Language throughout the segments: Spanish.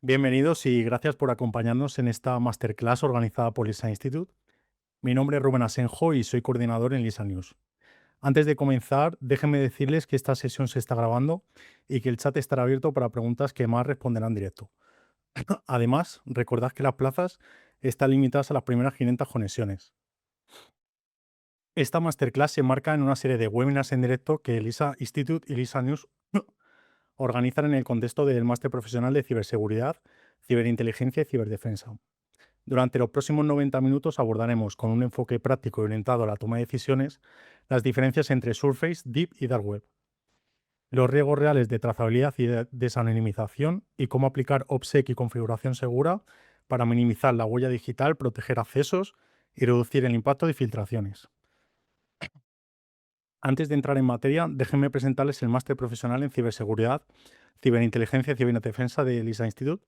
Bienvenidos y gracias por acompañarnos en esta masterclass organizada por LISA Institute. Mi nombre es Rubén Asenjo y soy coordinador en LISA News. Antes de comenzar, déjenme decirles que esta sesión se está grabando y que el chat estará abierto para preguntas que más responderán en directo. Además, recordad que las plazas están limitadas a las primeras 500 conexiones. Esta masterclass se enmarca en una serie de webinars en directo que LISA Institute y LISA News organizan en el contexto del máster profesional de ciberseguridad, ciberinteligencia y ciberdefensa. Durante los próximos 90 minutos abordaremos con un enfoque práctico y orientado a la toma de decisiones las diferencias entre Surface, Deep y Dark Web, los riesgos reales de trazabilidad y de desanonimización y cómo aplicar OPSEC y configuración segura para minimizar la huella digital, proteger accesos y reducir el impacto de filtraciones. Antes de entrar en materia, déjenme presentarles el máster profesional en ciberseguridad, ciberinteligencia y ciberdefensa de LISA Institute,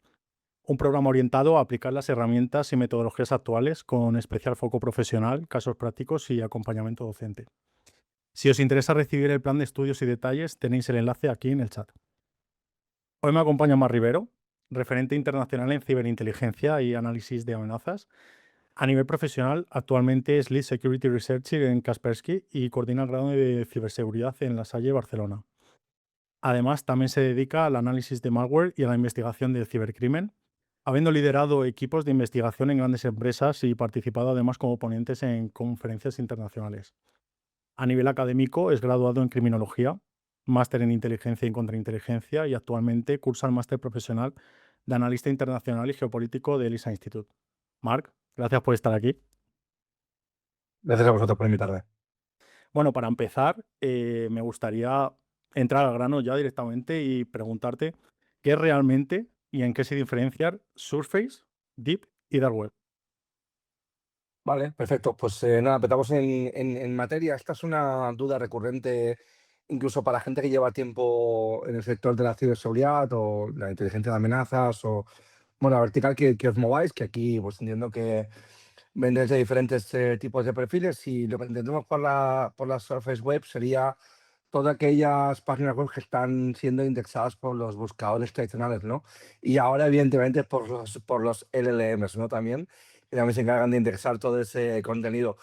un programa orientado a aplicar las herramientas y metodologías actuales con especial foco profesional, casos prácticos y acompañamiento docente. Si os interesa recibir el plan de estudios y detalles, tenéis el enlace aquí en el chat. Hoy me acompaña Mar Rivero, referente internacional en ciberinteligencia y análisis de amenazas. A nivel profesional, actualmente es Lead Security Researcher en Kaspersky y coordina el grado de ciberseguridad en La Salle, Barcelona. Además, también se dedica al análisis de malware y a la investigación del cibercrimen, habiendo liderado equipos de investigación en grandes empresas y participado además como ponentes en conferencias internacionales. A nivel académico, es graduado en criminología, máster en inteligencia y contrainteligencia y actualmente cursa el máster profesional de analista internacional y geopolítico de ELISA Institute. Marc, gracias por estar aquí. Gracias a vosotros por invitarme. Bueno, para empezar, me gustaría entrar al grano ya directamente y preguntarte qué es realmente y en qué se diferencian Surface, Deep y Dark Web. Vale, perfecto. Pues nada, empezamos en materia. Esta es una duda recurrente incluso para gente que lleva tiempo en el sector de la ciberseguridad o la inteligencia de amenazas o, bueno, la vertical que os mováis, que aquí pues entiendo que vendéis de diferentes tipos de perfiles y lo que entendemos por la Surface Web sería todas aquellas páginas web que están siendo indexadas por los buscadores tradicionales, ¿no? Y ahora, evidentemente, por los LLMs, ¿no? También, que también se encargan de indexar todo ese contenido.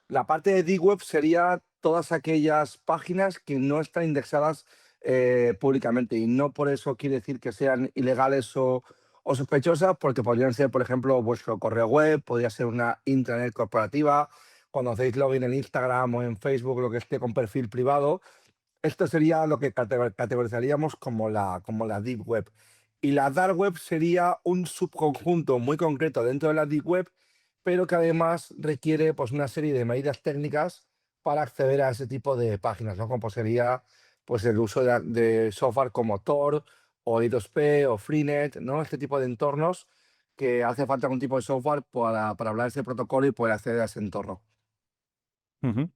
La parte de D-Web sería todas aquellas páginas que no están indexadas públicamente y no por eso quiere decir que sean ilegales o sospechosas, porque podrían ser, por ejemplo, vuestro correo web, podría ser una intranet corporativa, cuando hacéis login en Instagram o en Facebook, lo que esté con perfil privado. Esto sería lo que categorizaríamos como la Deep Web. Y la Dark Web sería un subconjunto muy concreto dentro de la Deep Web, pero que además requiere pues, una serie de medidas técnicas para acceder a ese tipo de páginas, ¿no? Como sería pues, el uso de software como Tor o I2P o Freenet, ¿no? Este tipo de entornos que hace falta algún tipo de software para hablar ese protocolo y poder acceder a ese entorno. Ujú.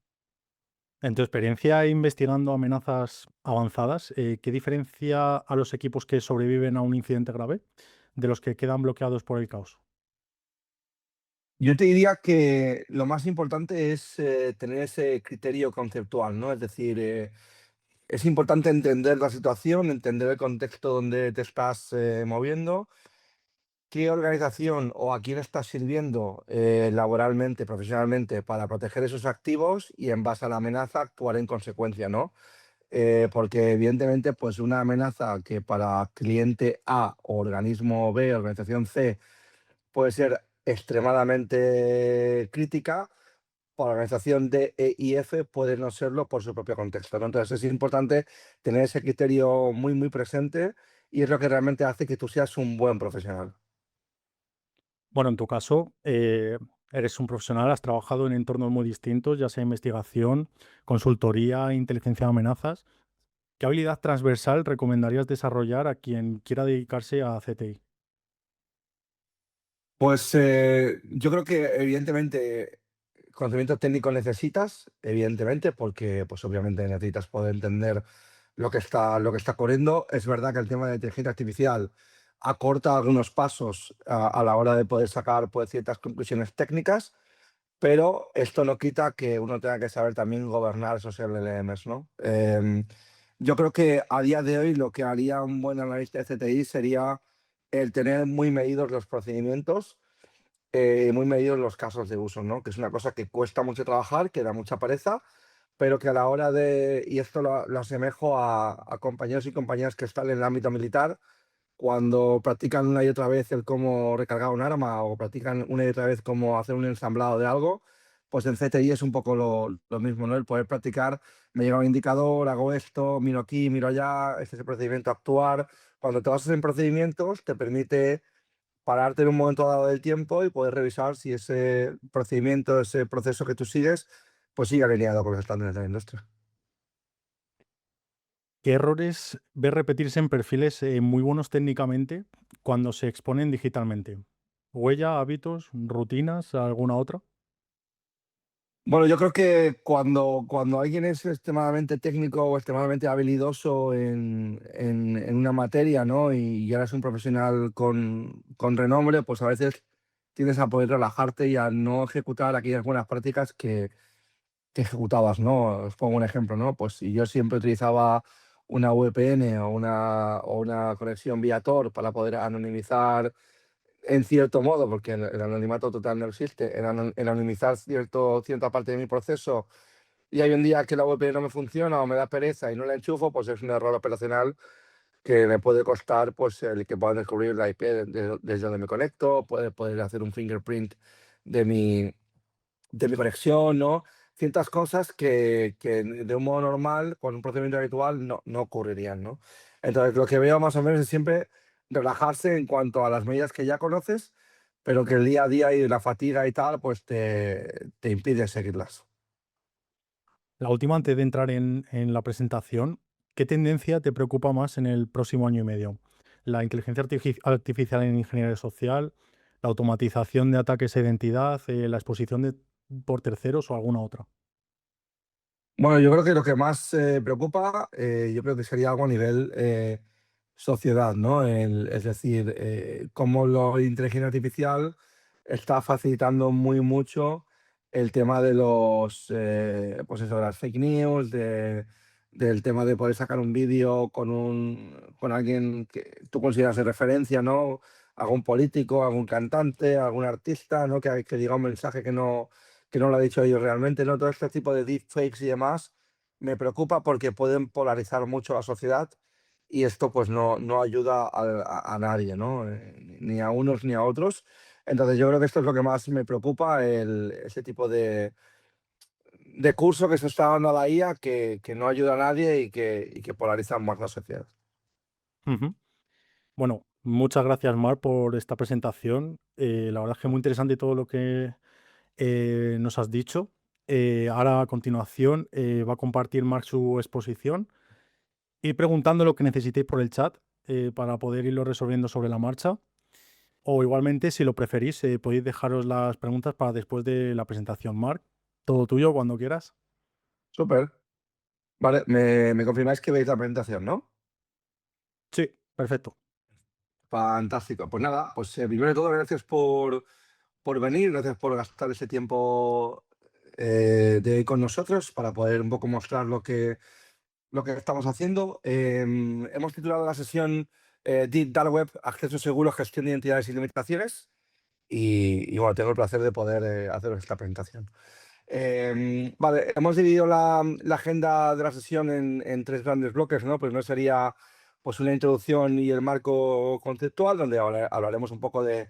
En tu experiencia investigando amenazas avanzadas, ¿qué diferencia a los equipos que sobreviven a un incidente grave de los que quedan bloqueados por el caos? Yo te diría que lo más importante es tener ese criterio conceptual, ¿no? Es decir, es importante entender la situación, entender el contexto donde te estás moviendo, qué organización o a quién estás sirviendo laboralmente, profesionalmente para proteger esos activos y en base a la amenaza actuar en consecuencia, ¿no? Porque evidentemente, pues una amenaza que para cliente A o organismo B, organización C, puede ser extremadamente crítica, para la organización D, E y F puede no serlo por su propio contexto, ¿no? Entonces es importante tener ese criterio muy, muy presente y es lo que realmente hace que tú seas un buen profesional. Bueno, en tu caso, eres un profesional, has trabajado en entornos muy distintos, ya sea investigación, consultoría, inteligencia de amenazas. ¿Qué habilidad transversal recomendarías desarrollar a quien quiera dedicarse a CTI? Pues yo creo que evidentemente conocimiento técnico necesitas, evidentemente, porque pues obviamente necesitas poder entender lo que está ocurriendo. Es verdad que el tema de la inteligencia artificial acorta algunos pasos a la hora de poder sacar pues, ciertas conclusiones técnicas, pero esto no quita que uno tenga que saber también gobernar esos LLMs, ¿no? Yo creo que a día de hoy lo que haría un buen analista de CTI sería el tener muy medidos los procedimientos, muy medidos los casos de uso, ¿no? Que es una cosa que cuesta mucho trabajar, que da mucha pereza, pero que a la hora de, y esto lo asemejo a compañeros y compañeras que están en el ámbito militar, cuando practican una y otra vez el cómo recargar un arma o practican una y otra vez cómo hacer un ensamblado de algo, pues en CTI es un poco lo mismo, ¿no? El poder practicar, me llega un indicador, hago esto, miro aquí, miro allá, este es el procedimiento a actuar. Cuando te basas en procedimientos, te permite pararte en un momento dado del tiempo y poder revisar si ese procedimiento, ese proceso que tú sigues, pues sigue alineado con los estándares de la industria. ¿Qué errores ves repetirse en perfiles muy buenos técnicamente cuando se exponen digitalmente? ¿Huella, hábitos, rutinas, alguna otra? Bueno, yo creo que cuando alguien es extremadamente técnico o extremadamente habilidoso en una materia, ¿no? Y ya eres un profesional con renombre, pues a veces tienes a poder relajarte y a no ejecutar aquellas buenas prácticas que ejecutabas, ¿no? Os pongo un ejemplo, ¿no? Pues si yo siempre utilizaba una VPN o una conexión vía Tor para poder anonimizar en cierto modo, porque el anonimato total no existe, el anonimizar cierta parte de mi proceso, y hay un día que la VPN no me funciona o me da pereza y no la enchufo, pues es un error operacional que me puede costar pues, el que puedan descubrir la IP desde donde me conecto, puede poder hacer un fingerprint de mi conexión, ¿no? Ciertas cosas que de un modo normal, con un procedimiento habitual, no ocurrirían, ¿no? Entonces, lo que veo más o menos es siempre relajarse en cuanto a las medidas que ya conoces, pero que el día a día y la fatiga y tal, pues te impide seguirlas. La última, antes de entrar en la presentación, ¿qué tendencia te preocupa más en el próximo año y medio? ¿La inteligencia artificial en ingeniería social, la automatización de ataques a identidad, la exposición por terceros o alguna otra? Bueno, yo creo que lo que más preocupa, yo creo que sería algo a nivel sociedad, ¿no? Es decir, cómo la inteligencia artificial está facilitando muy mucho el tema de pues eso, de las fake news, del tema de poder sacar un vídeo con alguien que tú consideras de referencia, ¿no? Algún político, algún cantante, algún artista, ¿no? Que diga un mensaje que no lo ha dicho ellos realmente, ¿no? Todo este tipo de deepfakes y demás me preocupa porque pueden polarizar mucho la sociedad y esto pues no ayuda a nadie, ¿no? Ni a unos ni a otros. Entonces yo creo que esto es lo que más me preocupa, ese tipo de curso que se está dando a la IA que no ayuda a nadie y que polariza más la sociedad. Ujú. Bueno, muchas gracias, Mar, por esta presentación. La verdad es que muy interesante todo lo que nos has dicho. Ahora, a continuación, va a compartir Marc su exposición y preguntando lo que necesitéis por el chat para poder irlo resolviendo sobre la marcha. O igualmente, si lo preferís, podéis dejaros las preguntas para después de la presentación. Marc, todo tuyo cuando quieras. Súper. Vale, me confirmáis que veis la presentación, ¿no? Sí, perfecto. Fantástico. Pues nada, pues primero de todo, gracias por venir, gracias por gastar ese tiempo de hoy con nosotros para poder un poco mostrar lo que estamos haciendo. Hemos titulado la sesión Deep Dark Web, acceso seguro, gestión de identidades y limitaciones. Y bueno, tengo el placer de poder haceros esta presentación. Vale, hemos dividido la agenda de la sesión en tres grandes bloques, ¿no? Pues no sería pues una introducción y el marco conceptual, donde hablaremos un poco de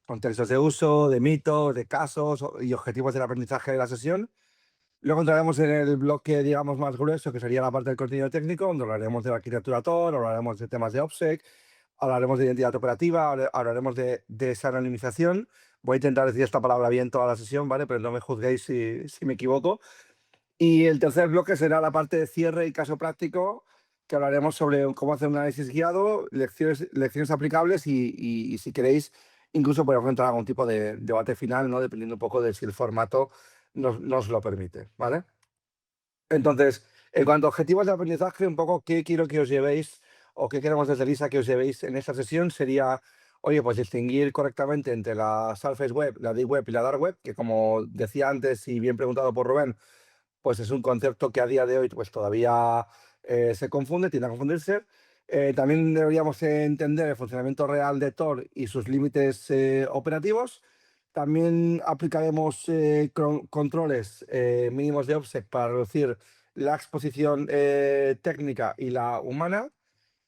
contextos de uso, de mitos, de casos y objetivos del aprendizaje de la sesión. Luego entraremos en el bloque, digamos, más grueso, que sería la parte del contenido técnico, donde hablaremos de la arquitectura Tor, hablaremos de temas de OPSEC, hablaremos de identidad operativa, hablaremos de desanonimización. Voy a intentar decir esta palabra bien toda la sesión, ¿vale? Pero no me juzguéis si me equivoco. Y el tercer bloque será la parte de cierre y caso práctico, que hablaremos sobre cómo hacer un análisis guiado, lecciones aplicables y si queréis, incluso podemos entrar a algún tipo de debate final, ¿no? Dependiendo un poco de si el formato nos lo permite, ¿vale? Entonces, en cuanto a objetivos de aprendizaje, un poco qué quiero que os llevéis o qué queremos desde LISA que os llevéis en esta sesión sería, oye, pues distinguir correctamente entre la Surface Web, la Deep Web y la Dark Web, que como decía antes y bien preguntado por Rubén, pues es un concepto que a día de hoy pues todavía se confunde, tiende a confundirse. También deberíamos entender el funcionamiento real de Tor y sus límites operativos. También aplicaremos controles mínimos de OPSEC para reducir la exposición técnica y la humana.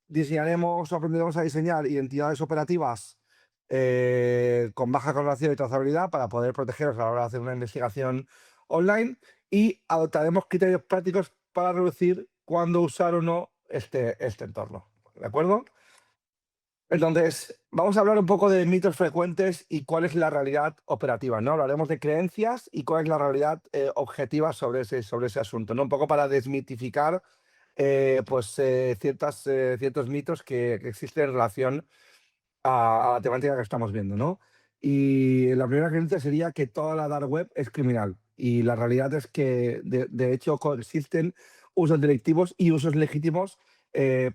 Diseñaremos o aprenderemos a diseñar identidades operativas con baja correlación y trazabilidad para poder protegeros a la hora de hacer una investigación online, y adoptaremos criterios prácticos para reducir cuándo usar o no este entorno. ¿De acuerdo? Entonces, vamos a hablar un poco de mitos frecuentes y cuál es la realidad operativa, ¿no? Hablaremos de creencias y cuál es la realidad objetiva sobre ese asunto, ¿no? Un poco para desmitificar ciertos mitos que existen en relación a la temática que estamos viendo, ¿no? Y la primera creencia sería que toda la dark web es criminal. Y la realidad es que, de hecho, coexisten usos delictivos y usos legítimos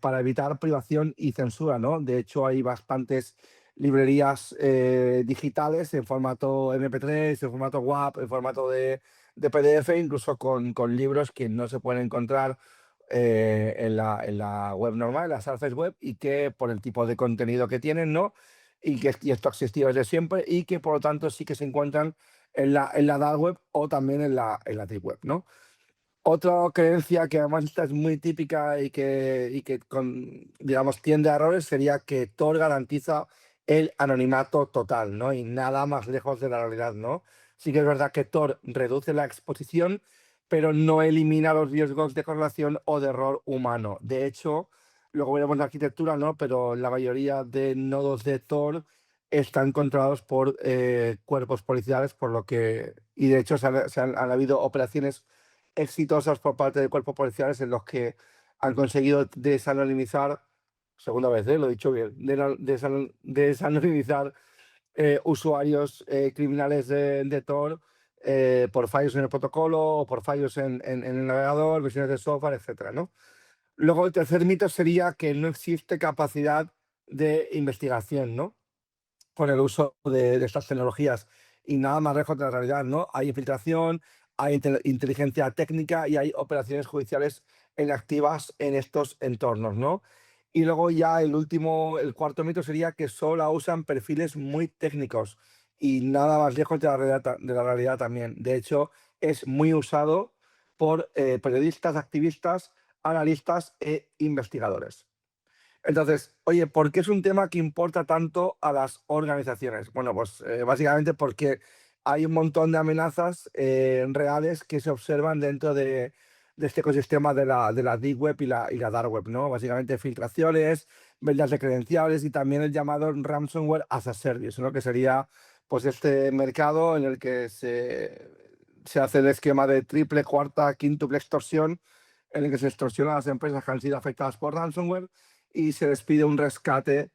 para evitar privación y censura, ¿no? De hecho, hay bastantes librerías digitales en formato MP3, en formato WAP, en formato de PDF, incluso con libros que no se pueden encontrar en la web normal, en la Surface Web, y que por el tipo de contenido que tienen, ¿no? Y esto ha existido desde siempre, y que por lo tanto sí que se encuentran en la dark web o también en la deep web, ¿no? Otra creencia que además esta es muy típica y que digamos, tiende a errores sería que Tor garantiza el anonimato total, ¿no? Y nada más lejos de la realidad, ¿no? Sí que es verdad que Tor reduce la exposición, pero no elimina los riesgos de correlación o de error humano. De hecho, luego veremos la arquitectura, ¿no? Pero la mayoría de nodos de Tor están controlados por cuerpos policiales, por lo que, y de hecho han habido operaciones exitosos por parte de cuerpos policiales en los que han conseguido desanonimizar, segunda vez, lo he dicho bien, desanonimizar usuarios criminales de Tor por fallos en el protocolo o por fallos en el navegador, versiones de software, etcétera, ¿no? Luego, el tercer mito sería que no existe capacidad de investigación, ¿no? Con el uso de estas tecnologías, y nada más lejos de la realidad, ¿no? Hay infiltración, hay inteligencia técnica y hay operaciones judiciales activas en estos entornos, ¿no? Y luego ya el cuarto mito sería que solo la usan perfiles muy técnicos, y nada más lejos de la realidad también. De hecho, es muy usado por periodistas, activistas, analistas e investigadores. Entonces, oye, ¿por qué es un tema que importa tanto a las organizaciones? Bueno, pues básicamente porque hay un montón de amenazas reales que se observan dentro de este ecosistema de la Deep Web y la Dark Web, ¿no? Básicamente filtraciones, ventas de credenciales y también el llamado ransomware as a service, ¿no? Que sería pues este mercado en el que se hace el esquema de triple, cuarta, quíntuple extorsión, en el que se extorsiona a las empresas que han sido afectadas por ransomware, y se les pide un rescate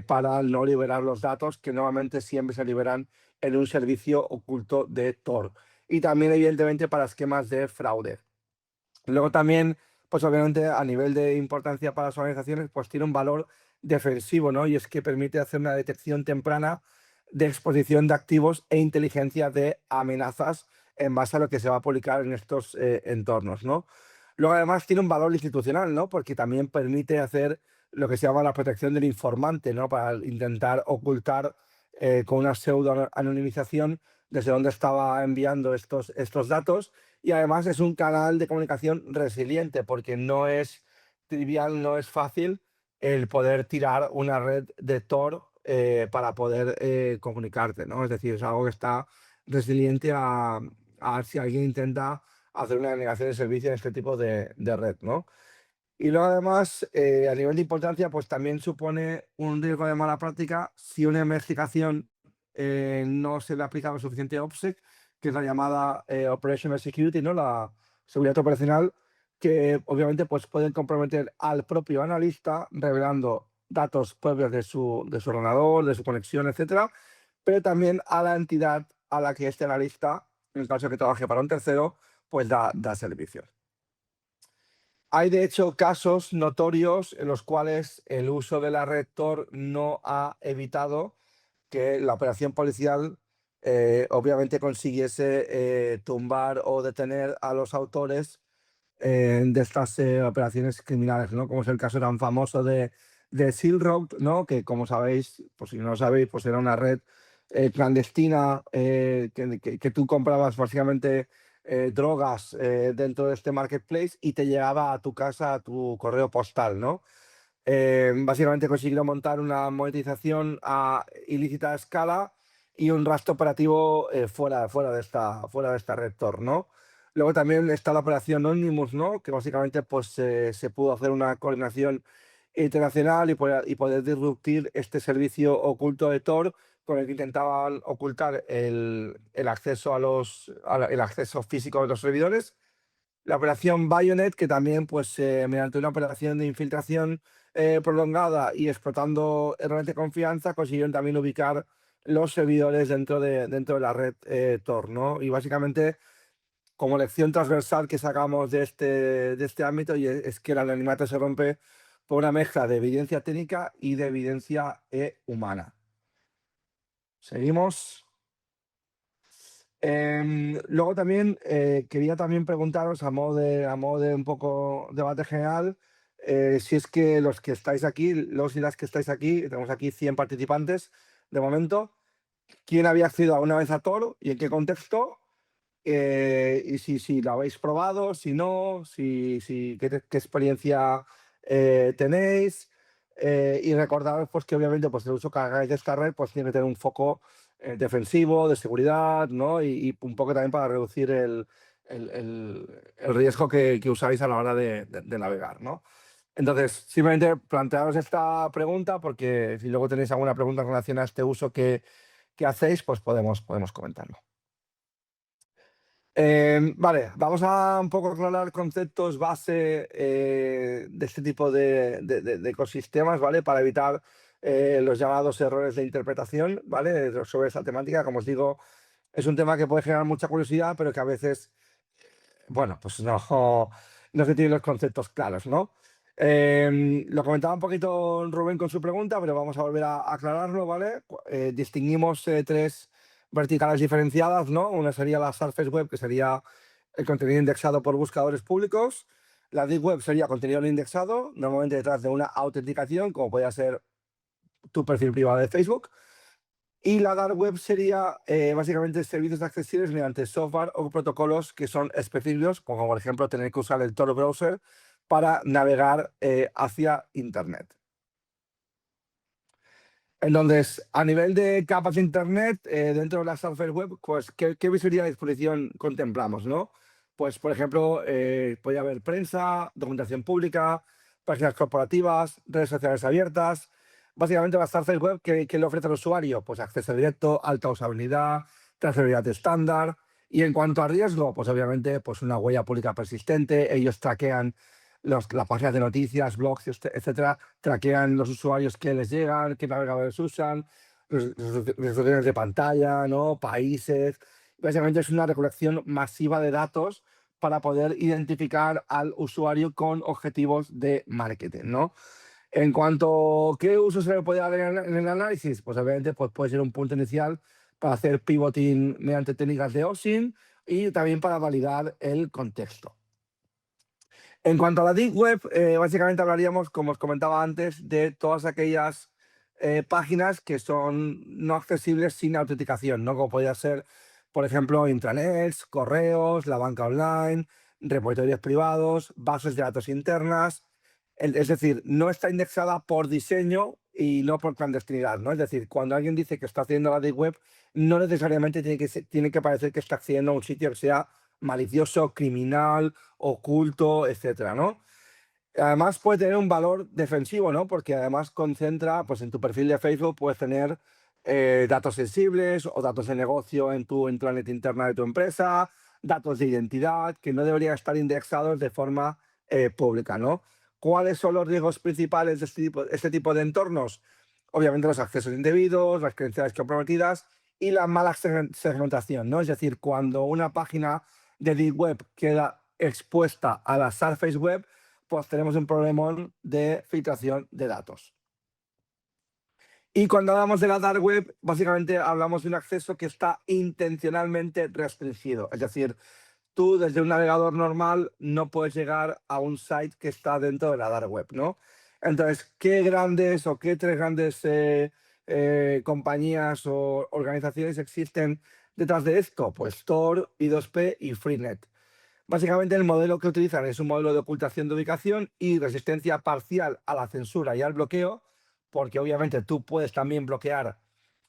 para no liberar los datos, que normalmente siempre se liberan en un servicio oculto de Tor. Y también, evidentemente, para esquemas de fraude. Luego también, pues obviamente a nivel de importancia para las organizaciones, pues tiene un valor defensivo, ¿no? Y es que permite hacer una detección temprana de exposición de activos e inteligencia de amenazas en base a lo que se va a publicar en estos entornos, ¿no? Luego además tiene un valor institucional, ¿no? Porque también permite hacer lo que se llama la protección del informante, ¿no? Para intentar ocultar con una pseudo anonimización desde dónde estaba enviando estos datos. Y además es un canal de comunicación resiliente, porque no es trivial, no es fácil el poder tirar una red de Tor para poder comunicarte, ¿no? Es decir, es algo que está resiliente a si alguien intenta hacer una negación de servicio en este tipo de red, ¿no? Y luego además, a nivel de importancia, pues también supone un riesgo de mala práctica si una investigación no se le aplica lo suficiente OPSEC, que es la llamada Operational Security, ¿no? La seguridad operacional, que obviamente pues pueden comprometer al propio analista revelando datos propios de su ordenador, de su conexión, etcétera, pero también a la entidad a la que este analista, en el caso de que trabaje para un tercero, pues da servicios. Hay de hecho casos notorios en los cuales el uso de la red Tor no ha evitado que la operación policial obviamente consiguiese tumbar o detener a los autores de estas operaciones criminales, ¿no? Como es el caso tan famoso de Silk Road, ¿no? Que como sabéis, pues si no lo sabéis, pues era una red clandestina que tú comprabas básicamente drogas dentro de este marketplace y te llegaba a tu casa, a tu correo postal, ¿no? Básicamente consiguieron montar una monetización ilícita a escala y un rastro operativo fuera de esta red Tor, ¿no? Luego también está la operación Omnibus, ¿no? Que básicamente pues, se pudo hacer una coordinación internacional y poder disruptir este servicio oculto de Tor con el que intentaban ocultar el acceso el acceso físico de los servidores. La operación Bayonet, que también, pues, mediante una operación de infiltración prolongada y explotando errores de confianza, consiguieron también ubicar los servidores dentro de la red Tor, ¿no? Y básicamente, como lección transversal que sacamos de este ámbito, es que el anonimato se rompe por una mezcla de evidencia técnica y de evidencia humana. Seguimos. Luego también quería también preguntaros a modo de un poco debate general, si es que los que estáis aquí, los y las que estáis aquí, tenemos aquí 100 participantes de momento, ¿quién había accedido alguna vez a Tor y en qué contexto? Y si lo habéis probado, si no, qué experiencia tenéis. Y recordaros pues, que obviamente pues, el uso que hagáis de esta red pues, tiene que tener un foco defensivo, de seguridad, ¿no? Y un poco también para reducir el riesgo que usáis a la hora de navegar, ¿no? Entonces, simplemente plantearos esta pregunta porque si luego tenéis alguna pregunta en relación a este uso que hacéis, pues podemos comentarlo. Vale, vamos a un poco aclarar conceptos base de este tipo de ecosistemas, ¿vale? Para evitar los llamados errores de interpretación, ¿vale? Sobre esta temática, como os digo, es un tema que puede generar mucha curiosidad, pero que a veces bueno, pues no se tienen los conceptos claros, ¿no? Lo comentaba un poquito Rubén con su pregunta, pero vamos a volver a aclararlo, ¿vale? Distinguimos tres verticales diferenciadas, ¿no? Una sería la Surface Web, que sería el contenido indexado por buscadores públicos. La Deep Web sería contenido no indexado, normalmente detrás de una autenticación, como podría ser tu perfil privado de Facebook. Y la dark web sería básicamente servicios accesibles mediante software o protocolos que son específicos, como por ejemplo tener que usar el Tor browser para navegar hacia Internet. Entonces, a nivel de capas de Internet, dentro de la Surface Web, pues, ¿qué visibilidad de disposición contemplamos, no? Pues, por ejemplo, puede haber prensa, documentación pública, páginas corporativas, redes sociales abiertas. Básicamente, la Surface Web, ¿qué le ofrece al usuario? Pues acceso directo, alta usabilidad, trazabilidad estándar. Y en cuanto a riesgo, pues obviamente, pues una huella pública persistente. Ellos traquean las páginas de noticias, blogs, etcétera, traquean los usuarios que les llegan, qué navegadores usan, resoluciones de pantalla, ¿no? Países. Básicamente es una recolección masiva de datos para poder identificar al usuario con objetivos de marketing, ¿no? En cuanto a qué uso se le puede dar en el análisis, pues obviamente pues puede ser un punto inicial para hacer pivoting mediante técnicas de OSINT y también para validar el contexto. En cuanto a la Deep Web, básicamente hablaríamos, como os comentaba antes, de todas aquellas páginas que son no accesibles sin autenticación, ¿no? Como podría ser, por ejemplo, intranets, correos, la banca online, repositorios privados, bases de datos internas. Es decir, no está indexada por diseño y no por clandestinidad, ¿no? Es decir, cuando alguien dice que está accediendo a la Deep Web, no necesariamente tiene que parecer que está accediendo a un sitio que sea malicioso, criminal, oculto, etcétera, ¿no? Además puede tener un valor defensivo, ¿no? Porque además concentra, pues en tu perfil de Facebook puedes tener datos sensibles o datos de negocio en tu intranet interna de tu empresa, datos de identidad que no deberían estar indexados de forma pública, ¿no? ¿Cuáles son los riesgos principales de este tipo de entornos? Obviamente los accesos indebidos, las credenciales comprometidas y la mala segmentación, ¿no? Es decir, cuando una página de Deep Web queda expuesta a la Surface Web, pues tenemos un problemón de filtración de datos. Y cuando hablamos de la dark web, básicamente hablamos de un acceso que está intencionalmente restringido. Es decir, tú desde un navegador normal no puedes llegar a un site que está dentro de la dark web, ¿no? Entonces, ¿qué grandes o qué tres grandes compañías o organizaciones existen detrás de esto? Pues Tor, I2P y Freenet. Básicamente el modelo que utilizan es un modelo de ocultación de ubicación y resistencia parcial a la censura y al bloqueo, porque obviamente tú puedes también bloquear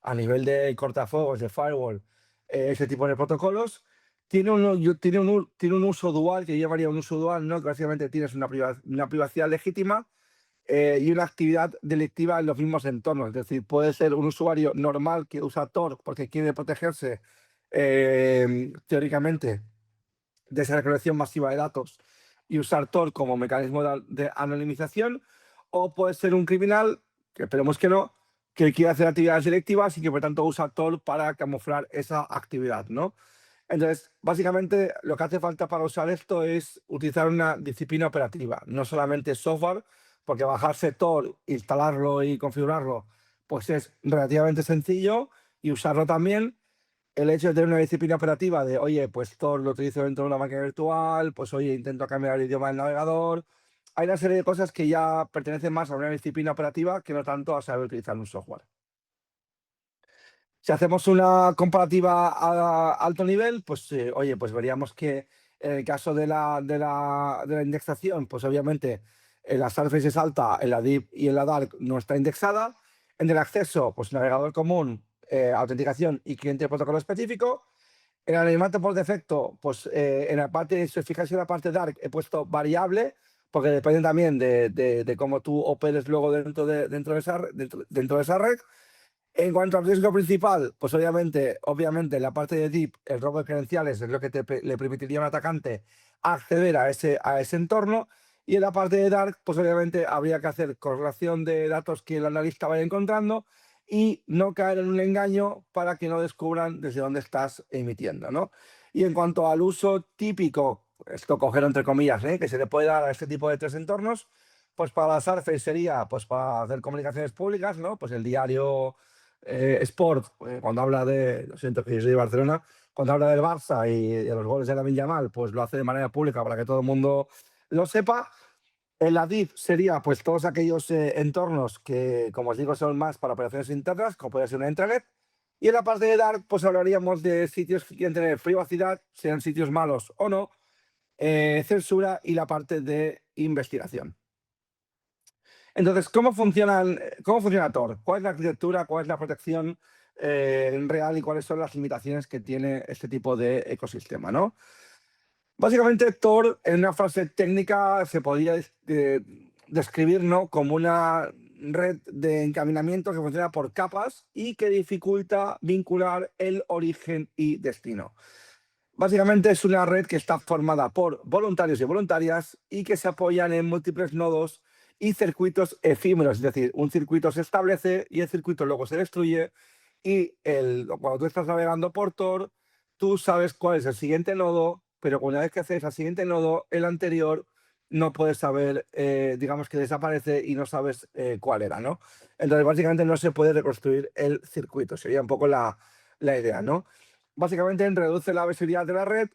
a nivel de cortafuegos, de firewall, ese tipo de protocolos. Tiene un uso dual, que llevaría un uso dual, ¿no? Que básicamente tienes una privacidad legítima y una actividad delictiva en los mismos entornos. Es decir, puede ser un usuario normal que usa Tor porque quiere protegerse teóricamente de esa recolección masiva de datos y usar Tor como mecanismo de anonimización, o puede ser un criminal, que esperemos que no, que quiere hacer actividades selectivas y que por tanto usa Tor para camuflar esa actividad, ¿no? Entonces, básicamente lo que hace falta para usar esto es utilizar una disciplina operativa, no solamente software, porque bajarse Tor, instalarlo y configurarlo, pues es relativamente sencillo y usarlo también. El hecho de tener una disciplina operativa de, oye, pues Tor lo utilizo dentro de una máquina virtual, pues oye, intento cambiar el idioma del navegador. Hay una serie de cosas que ya pertenecen más a una disciplina operativa que no tanto a saber utilizar un software. Si hacemos una comparativa a alto nivel, pues oye, pues veríamos que en el caso de la indexación, pues obviamente en la Surface es alta, en la Deep y en la Dark no está indexada. En el acceso, pues navegador común, autenticación y cliente de protocolo específico. El anonimato por defecto, pues en la parte, si os fijáis en la parte dark, he puesto variable, porque depende también de cómo tú operes luego dentro de esa red. En cuanto al riesgo principal, pues obviamente en la parte de deep, el robo de credenciales es lo que le permitiría a un atacante acceder a ese entorno. Y en la parte de dark, pues obviamente habría que hacer correlación de datos que el analista vaya encontrando y no caer en un engaño para que no descubran desde dónde estás emitiendo, ¿no? Y en cuanto al uso típico, esto cogero entre comillas, que se le puede dar a este tipo de tres entornos, pues para la Surface sería pues para hacer comunicaciones públicas, ¿no? Pues el diario Sport, cuando habla lo siento que yo soy de Barcelona, cuando habla del Barça y de los goles de Lamine Yamal, pues lo hace de manera pública para que todo el mundo lo sepa. En la DIF sería pues todos aquellos entornos que, como os digo, son más para operaciones internas, como puede ser una intranet. Y en la parte de Dark, pues hablaríamos de sitios que quieren tener privacidad, sean sitios malos o no, censura y la parte de investigación. Entonces, cómo funciona Tor? ¿Cuál es la arquitectura? ¿Cuál es la protección real y cuáles son las limitaciones que tiene este tipo de ecosistema, ¿no? Básicamente, Tor, en una frase técnica, se podría describir, ¿no?, como una red de encaminamiento que funciona por capas y que dificulta vincular el origen y destino. Básicamente es una red que está formada por voluntarios y voluntarias y que se apoyan en múltiples nodos y circuitos efímeros. Es decir, un circuito se establece y el circuito luego se destruye y cuando tú estás navegando por Tor, tú sabes cuál es el siguiente nodo, pero una vez que haces al siguiente nodo, el anterior no puedes saber, digamos que desaparece y no sabes cuál era, ¿no? Entonces, básicamente no se puede reconstruir el circuito. Sería un poco la idea, ¿no? Básicamente reduce la visibilidad de la red,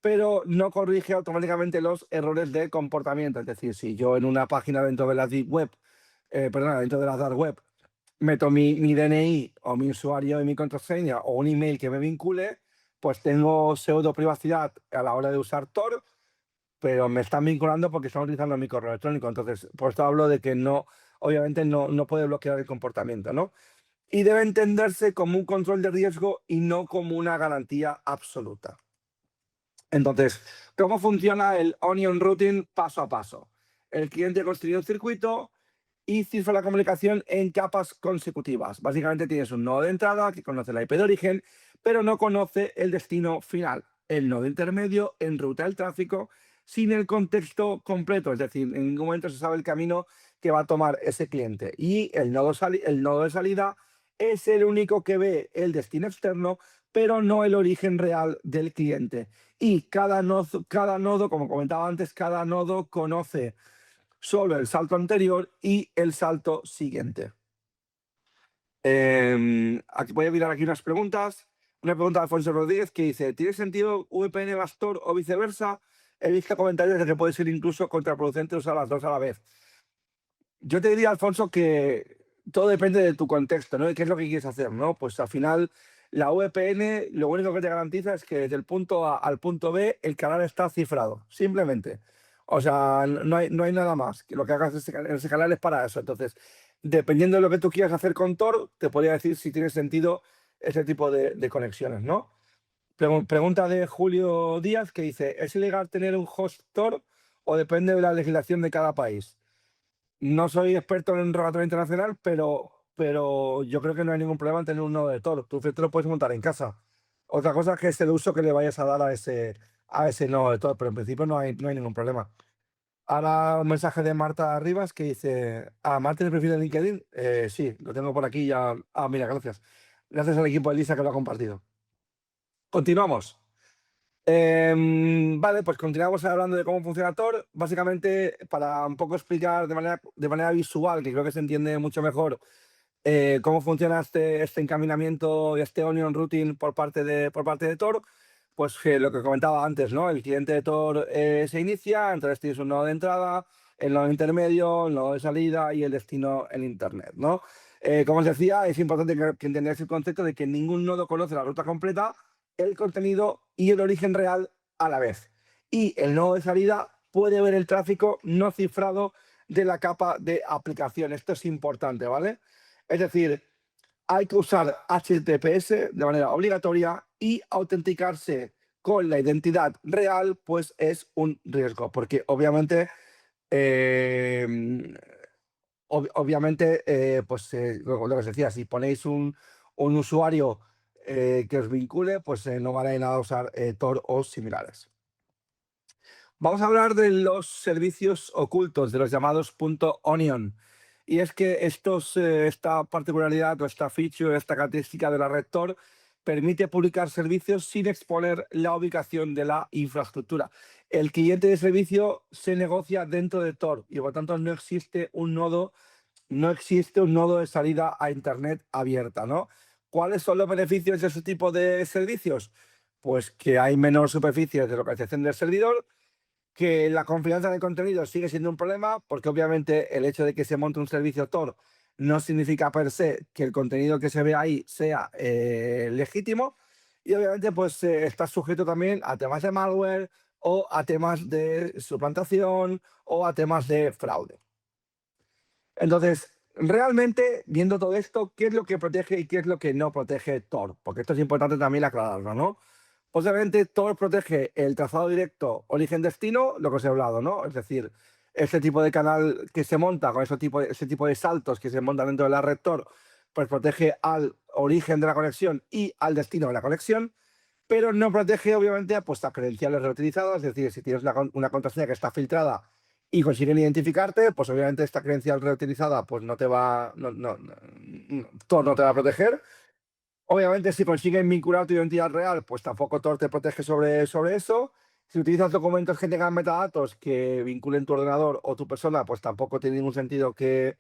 pero no corrige automáticamente los errores de comportamiento. Es decir, si yo en una página dentro de la Deep Web, dentro de la Dark Web, meto mi DNI o mi usuario y mi contraseña o un email que me vincule, pues tengo pseudo privacidad a la hora de usar Tor, pero me están vinculando porque están utilizando mi correo electrónico. Entonces, por esto hablo de que no, obviamente no puede bloquear el comportamiento, ¿no? Y debe entenderse como un control de riesgo y no como una garantía absoluta. Entonces, ¿cómo funciona el onion routing paso a paso? El cliente construye un circuito y cifra la comunicación en capas consecutivas. Básicamente tienes un nodo de entrada que conoce la IP de origen, pero no conoce el destino final. El nodo intermedio enruta el tráfico sin el contexto completo, es decir, en ningún momento se sabe el camino que va a tomar ese cliente. Y el nodo de salida es el único que ve el destino externo, pero no el origen real del cliente. Y cada nodo, como comentaba antes, cada nodo conoce solo el salto anterior y el salto siguiente. Aquí voy a mirar aquí unas preguntas. una pregunta de Alfonso Rodríguez que dice, ¿tiene sentido VPN más Tor o viceversa? He visto comentarios de que puede ser incluso contraproducente usar las dos a la vez. Yo te diría, Alfonso, que todo depende de tu contexto, ¿no? De qué es lo que quieres hacer, ¿no? Pues al final, la VPN lo único que te garantiza es que desde el punto A al punto B el canal está cifrado, simplemente. O sea, no hay nada más. Que lo que hagas en ese canal es para eso. Entonces, dependiendo de lo que tú quieras hacer con Tor, te podría decir si tiene sentido ese tipo de conexiones, ¿no? Pregunta de Julio Díaz que dice, ¿es ilegal tener un host Tor o depende de la legislación de cada país? No soy experto en regulatorio internacional, pero yo creo que no hay ningún problema en tener un nodo de Tor. Tú te lo puedes montar en casa. Otra cosa es que es el uso que le vayas a dar a ese nodo de Tor, pero en principio no hay ningún problema. Ahora un mensaje de Marta Rivas que dice, ¿Marta le prefiere LinkedIn? Sí, lo tengo por aquí ya. Mira, gracias. Gracias al equipo de Lisa que lo ha compartido. Continuamos. Vale, pues continuamos hablando de cómo funciona Tor. Básicamente, para un poco explicar de manera visual, que creo que se entiende mucho mejor, cómo funciona este encaminamiento y este onion routing por parte de Tor, pues lo que comentaba antes, ¿no? El cliente de Tor se inicia, entonces tienes un nodo de entrada, el nodo intermedio, el nodo de salida y el destino en Internet, ¿no? Como os decía, es importante que entendáis el concepto de que ningún nodo conoce la ruta completa, el contenido y el origen real a la vez. Y el nodo de salida puede ver el tráfico no cifrado de la capa de aplicación. Esto es importante, ¿vale? Es decir, hay que usar HTTPS de manera obligatoria y autenticarse con la identidad real, pues es un riesgo, porque obviamente, eh, pues lo que os decía, si ponéis un usuario que os vincule, pues no vale nada usar Tor o similares. Vamos a hablar de los servicios ocultos, de los llamados .onion. Y es que esta particularidad o esta feature, esta característica de la red Tor permite publicar servicios sin exponer la ubicación de la infraestructura. El cliente de servicio se negocia dentro de Tor y por tanto no existe un nodo de salida a Internet abierta, ¿no? ¿Cuáles son los beneficios de ese tipo de servicios? Pues que hay menor superficie de localización del servidor, que la confianza en el contenido sigue siendo un problema, porque obviamente el hecho de que se monte un servicio Tor no significa per se que el contenido que se ve ahí sea legítimo, y obviamente pues está sujeto también a temas de malware o a temas de suplantación o a temas de fraude. Entonces, realmente, viendo todo esto, ¿qué es lo que protege y qué es lo que no protege Tor? Porque esto es importante también aclararlo, ¿no? Obviamente, Tor protege el trazado directo origen-destino, lo que os he hablado, ¿no? Es decir, este tipo de canal que se monta con ese tipo de saltos que se montan dentro de la red Tor, pues protege al origen de la conexión y al destino de la conexión, pero no protege, obviamente, pues, las credenciales reutilizadas. Es decir, si tienes una contraseña que está filtrada y consiguen identificarte, pues obviamente esta credencial reutilizada pues no te va, Tor no te va a proteger. Obviamente, si consiguen vincular tu identidad real, pues tampoco Tor te protege sobre eso. Si utilizas documentos que tengan metadatos que vinculen tu ordenador o tu persona, pues tampoco tiene ningún sentido que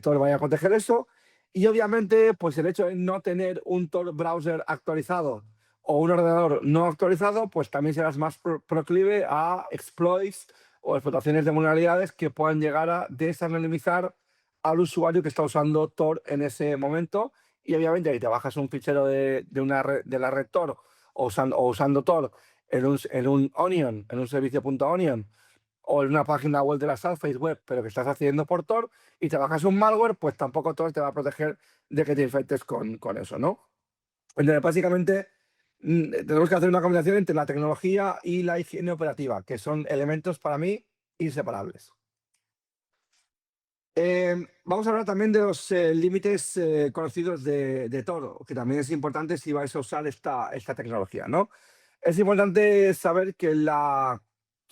Tor vaya a proteger eso. Y obviamente, pues el hecho de no tener un Tor browser actualizado o un ordenador no actualizado, pues también serás más proclive a exploits o explotaciones de vulnerabilidades que puedan llegar a desanonimizar al usuario que está usando Tor en ese momento. Y obviamente ahí te bajas un fichero de la red Tor o usando Tor en un Onion, en un servicio .onion, o en una página web de la Surface Web, pero que estás haciendo por Tor, y te bajas un malware, pues tampoco Tor te va a proteger de que te infectes con eso, ¿no? Entonces, básicamente, tenemos que hacer una combinación entre la tecnología y la higiene operativa, que son elementos para mí inseparables. Vamos a hablar también de los límites conocidos de Tor, que también es importante si vais a usar esta tecnología, ¿no? Es importante saber que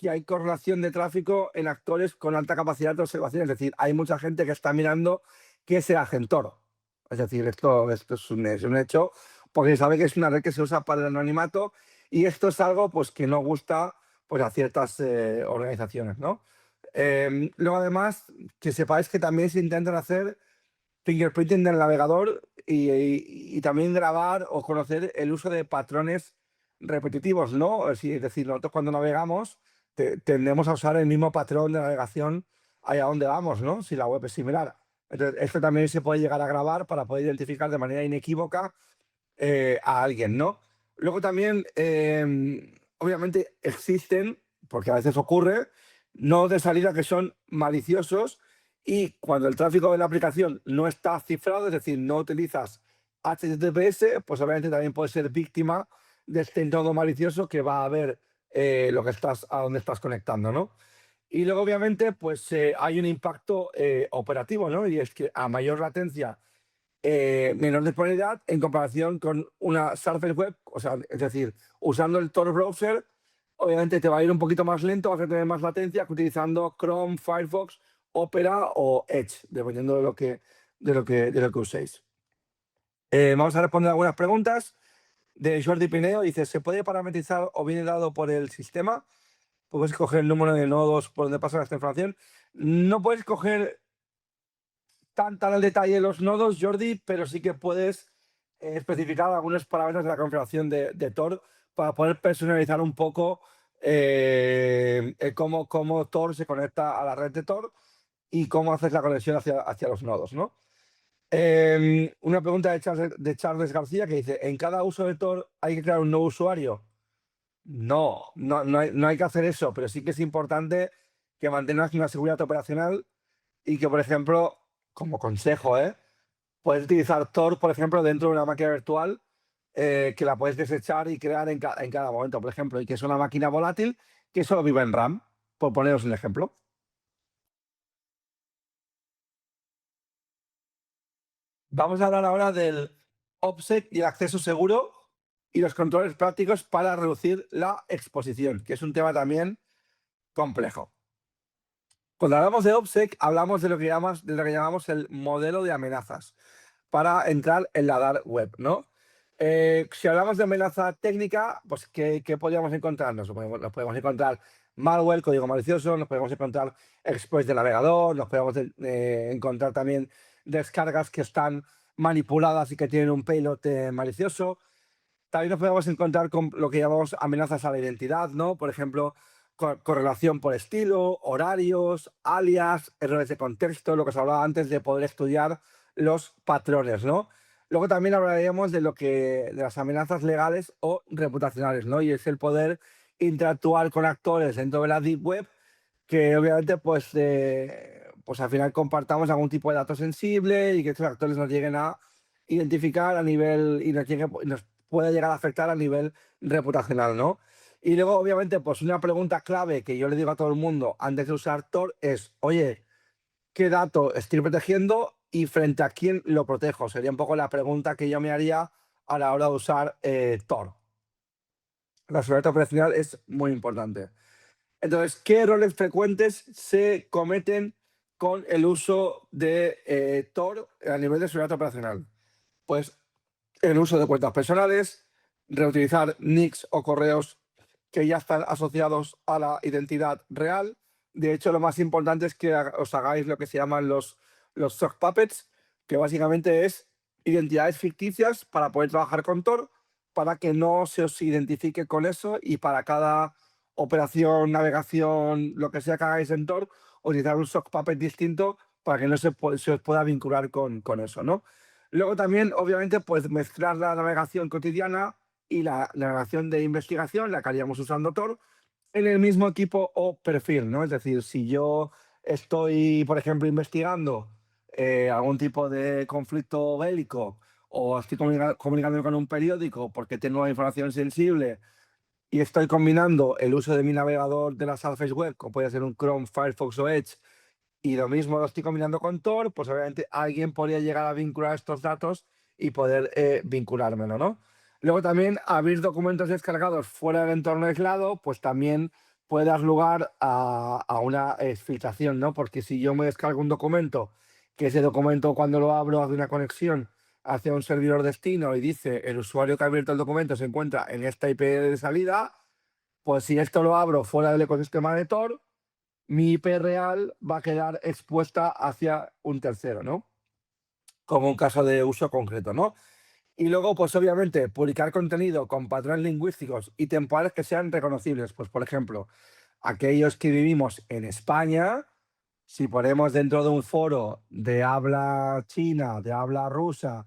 hay correlación de tráfico en actores con alta capacidad de observación. Es decir, hay mucha gente que está mirando qué se hace en Tor. Es decir, esto es un hecho, porque se sabe que es una red que se usa para el anonimato, y esto es algo pues, que no gusta pues, a ciertas organizaciones, ¿no? Luego, además, que sepáis que también se intentan hacer fingerprinting del navegador y también grabar o conocer el uso de patrones repetitivos, ¿no? Es decir, nosotros cuando navegamos tendemos a usar el mismo patrón de navegación allá donde vamos, ¿no? Si la web es similar. Entonces, esto también se puede llegar a grabar para poder identificar de manera inequívoca a alguien, ¿no? Luego también, obviamente, existen, porque a veces ocurre, nodos de salida que son maliciosos y cuando el tráfico de la aplicación no está cifrado, es decir, no utilizas HTTPS, pues obviamente también puedes ser víctima de este nodo malicioso que va a ver a dónde estás conectando, ¿no? Y luego, obviamente, pues hay un impacto operativo, ¿no? Y es que a mayor latencia menor disponibilidad en comparación con una Surface Web, o sea, es decir, usando el Tor browser, obviamente te va a ir un poquito más lento, vas a tener más latencia que utilizando Chrome, Firefox, Opera o Edge, dependiendo de lo que uséis. Vamos a responder algunas preguntas de Jordi Pineo. Dice, ¿se puede parametrizar o viene dado por el sistema? Puedes escoger el número de nodos por donde pasa esta información. No puedes coger tan al detalle los nodos, Jordi, pero sí que puedes especificar algunos parámetros de la configuración de Tor para poder personalizar un poco cómo Tor se conecta a la red de Tor y cómo haces la conexión hacia los nodos, ¿no? Una pregunta de Charles García que dice, ¿en cada uso de Tor hay que crear un nuevo usuario? No hay que hacer eso, pero sí que es importante que mantengas una seguridad operacional y que, por ejemplo, como consejo, puedes utilizar Tor, por ejemplo, dentro de una máquina virtual que la puedes desechar y crear en cada momento, por ejemplo, y que es una máquina volátil que solo vive en RAM, por poneros un ejemplo. Vamos a hablar ahora del OPSEC y el acceso seguro y los controles prácticos para reducir la exposición, que es un tema también complejo. Cuando hablamos de OPSEC, hablamos de lo que llamamos el modelo de amenazas para entrar en la dark web, ¿no? Si hablamos de amenaza técnica, pues ¿qué podríamos encontrarnos? Nos podemos encontrar malware, código malicioso, nos podemos encontrar exploits de navegador, nos podemos encontrar también descargas que están manipuladas y que tienen un payload malicioso. También nos podemos encontrar con lo que llamamos amenazas a la identidad, ¿no? Por ejemplo, correlación por estilo, horarios, alias, errores de contexto, lo que os hablaba antes de poder estudiar los patrones, ¿no? Luego también hablaríamos de las amenazas legales o reputacionales, ¿no? Y es el poder interactuar con actores dentro de la Deep Web que obviamente pues al final compartamos algún tipo de dato sensible y que estos actores nos lleguen a identificar a nivel y nos puede llegar a afectar a nivel reputacional, ¿no? Y luego, obviamente, pues una pregunta clave que yo le digo a todo el mundo antes de usar Tor es, oye, ¿qué dato estoy protegiendo y frente a quién lo protejo? Sería un poco la pregunta que yo me haría a la hora de usar Tor. La seguridad operacional es muy importante. Entonces, ¿qué errores frecuentes se cometen con el uso de Tor a nivel de seguridad operacional? Pues el uso de cuentas personales, reutilizar nicks o correos que ya están asociados a la identidad real. De hecho, lo más importante es que os hagáis lo que se llaman los sock puppets, que básicamente es identidades ficticias para poder trabajar con Tor, para que no se os identifique con eso y para cada operación, navegación, lo que sea que hagáis en Tor, utilizar un sock puppet distinto para que no se os pueda vincular con eso, ¿no? Luego también, obviamente, pues mezclar la navegación cotidiana y la navegación de investigación, la que haríamos usando Tor, en el mismo equipo o perfil, ¿no? Es decir, si yo estoy, por ejemplo, investigando algún tipo de conflicto bélico o estoy comunicándome con un periódico porque tengo información sensible y estoy combinando el uso de mi navegador de la Surface Web, como puede ser un Chrome, Firefox o Edge, y lo mismo lo estoy combinando con Tor, pues obviamente alguien podría llegar a vincular estos datos y poder vinculármelo, ¿no? Luego también abrir documentos descargados fuera del entorno aislado, pues también puede dar lugar a una filtración, ¿no? Porque si yo me descargo un documento, que ese documento cuando lo abro hace una conexión hacia un servidor destino y dice el usuario que ha abierto el documento se encuentra en esta IP de salida, pues si esto lo abro fuera del ecosistema de Tor, mi IP real va a quedar expuesta hacia un tercero, ¿no? como un caso de uso concreto, ¿no? Y luego, pues obviamente, publicar contenido con patrones lingüísticos y temporales que sean reconocibles. Pues, por ejemplo, aquellos que vivimos en España, si ponemos dentro de un foro de habla china, de habla rusa,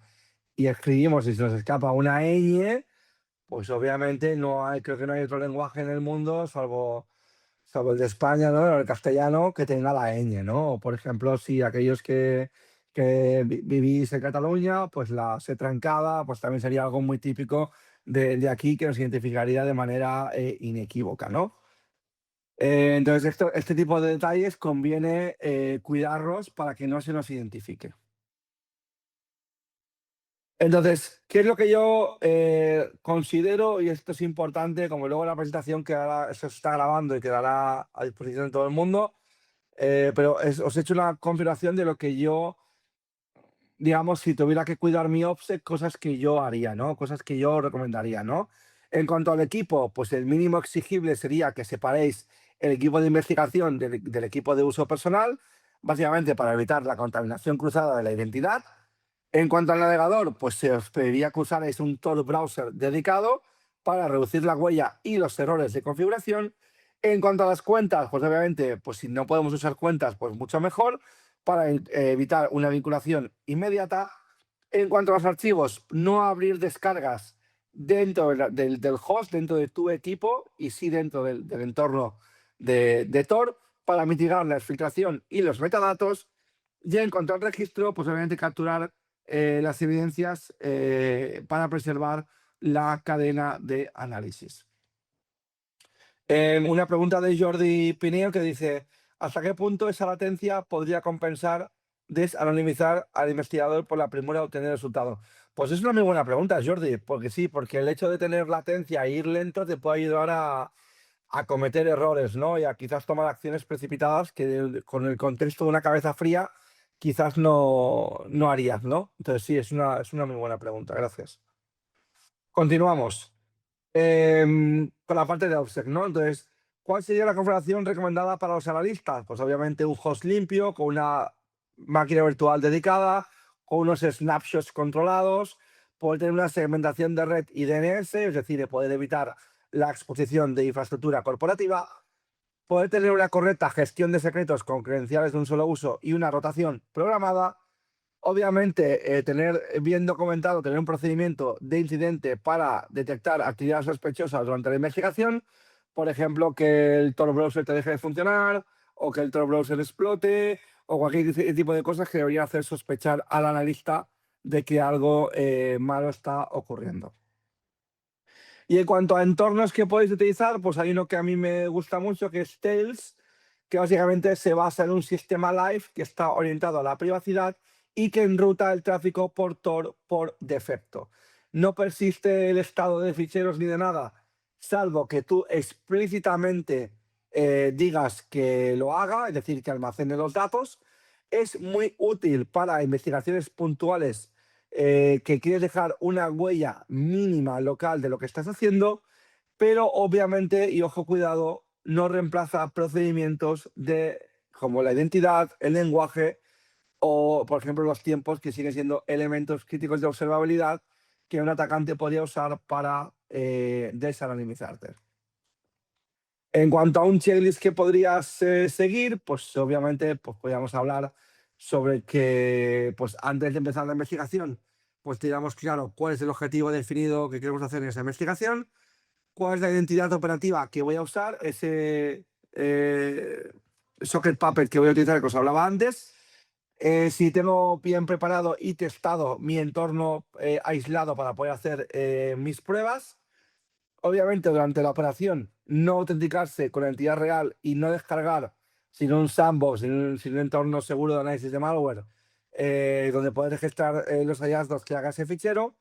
y escribimos y se nos escapa una ñ, pues obviamente no hay, creo que no hay otro lenguaje en el mundo, salvo el de España, ¿no? El castellano, que tenga la ñ, ¿no? O, por ejemplo, si aquellos que vivís en Cataluña, pues la C trancada, pues también sería algo muy típico de aquí que nos identificaría de manera inequívoca, ¿no? Entonces, este tipo de detalles conviene cuidarlos para que no se nos identifique. Entonces, ¿qué es lo que yo considero? Y esto es importante, como luego la presentación que ahora se está grabando y quedará a disposición de todo el mundo, pero os he hecho una configuración de lo que yo, digamos, si tuviera que cuidar mi offset, cosas que yo haría, ¿no? Cosas que yo recomendaría, ¿no? En cuanto al equipo, pues el mínimo exigible sería que separéis el equipo de investigación del equipo de uso personal, básicamente para evitar la contaminación cruzada de la identidad. En cuanto al navegador, pues se os pediría que usarais un Tor browser dedicado para reducir la huella y los errores de configuración. En cuanto a las cuentas, pues obviamente, pues si no podemos usar cuentas, pues mucho mejor para evitar una vinculación inmediata. En cuanto a los archivos, no abrir descargas dentro del host, dentro de tu equipo y sí dentro del entorno de Tor para mitigar la exfiltración y los metadatos. Y en cuanto al registro, pues obviamente capturar las evidencias para preservar la cadena de análisis. Una pregunta de Jordi Pineo que dice, ¿hasta qué punto esa latencia podría compensar desanonimizar al investigador por la premura de obtener el resultado? Pues es una muy buena pregunta, Jordi, porque sí, porque el hecho de tener latencia e ir lento te puede ayudar a cometer errores, ¿no? Y a quizás tomar acciones precipitadas que con el contexto de una cabeza fría quizás no harías, ¿no? Entonces sí, es una muy buena pregunta, gracias. Continuamos. Con la parte de OPSEC, ¿no? Entonces, ¿cuál sería la configuración recomendada para los analistas? Pues obviamente un host limpio, con una máquina virtual dedicada, con unos snapshots controlados, poder tener una segmentación de red y DNS, es decir, poder evitar la exposición de infraestructura corporativa, poder tener una correcta gestión de secretos con credenciales de un solo uso y una rotación programada. Obviamente, tener bien documentado, tener un procedimiento de incidente para detectar actividades sospechosas durante la investigación, por ejemplo, que el Tor browser te deje de funcionar o que el Tor browser explote o cualquier tipo de cosas que deberían hacer sospechar al analista de que algo malo está ocurriendo. Y en cuanto a entornos que podéis utilizar, pues hay uno que a mí me gusta mucho, que es Tails, que básicamente se basa en un sistema live que está orientado a la privacidad y que enruta el tráfico por Tor por defecto. No persiste el estado de ficheros ni de nada, salvo que tú explícitamente digas que lo haga, es decir, que almacene los datos. Es muy útil para investigaciones puntuales que quieres dejar una huella mínima local de lo que estás haciendo, pero obviamente, y ojo cuidado, no reemplaza procedimientos como la identidad, el lenguaje o, por ejemplo, los tiempos, que siguen siendo elementos críticos de observabilidad que un atacante podría usar para desanonimizarte. En cuanto a un checklist que podrías seguir, pues obviamente pues podríamos hablar sobre que pues antes de empezar la investigación, pues tengamos claro cuál es el objetivo definido que queremos hacer en esa investigación, cuál es la identidad operativa que voy a usar, ese socket puppet que voy a utilizar que os hablaba antes, si tengo bien preparado y testado mi entorno aislado para poder hacer mis pruebas. Obviamente, durante la operación, no autenticarse con la entidad real y no descargar sin un sandbox, sin un entorno seguro de análisis de malware, donde poder registrar los hallazgos que haga ese fichero.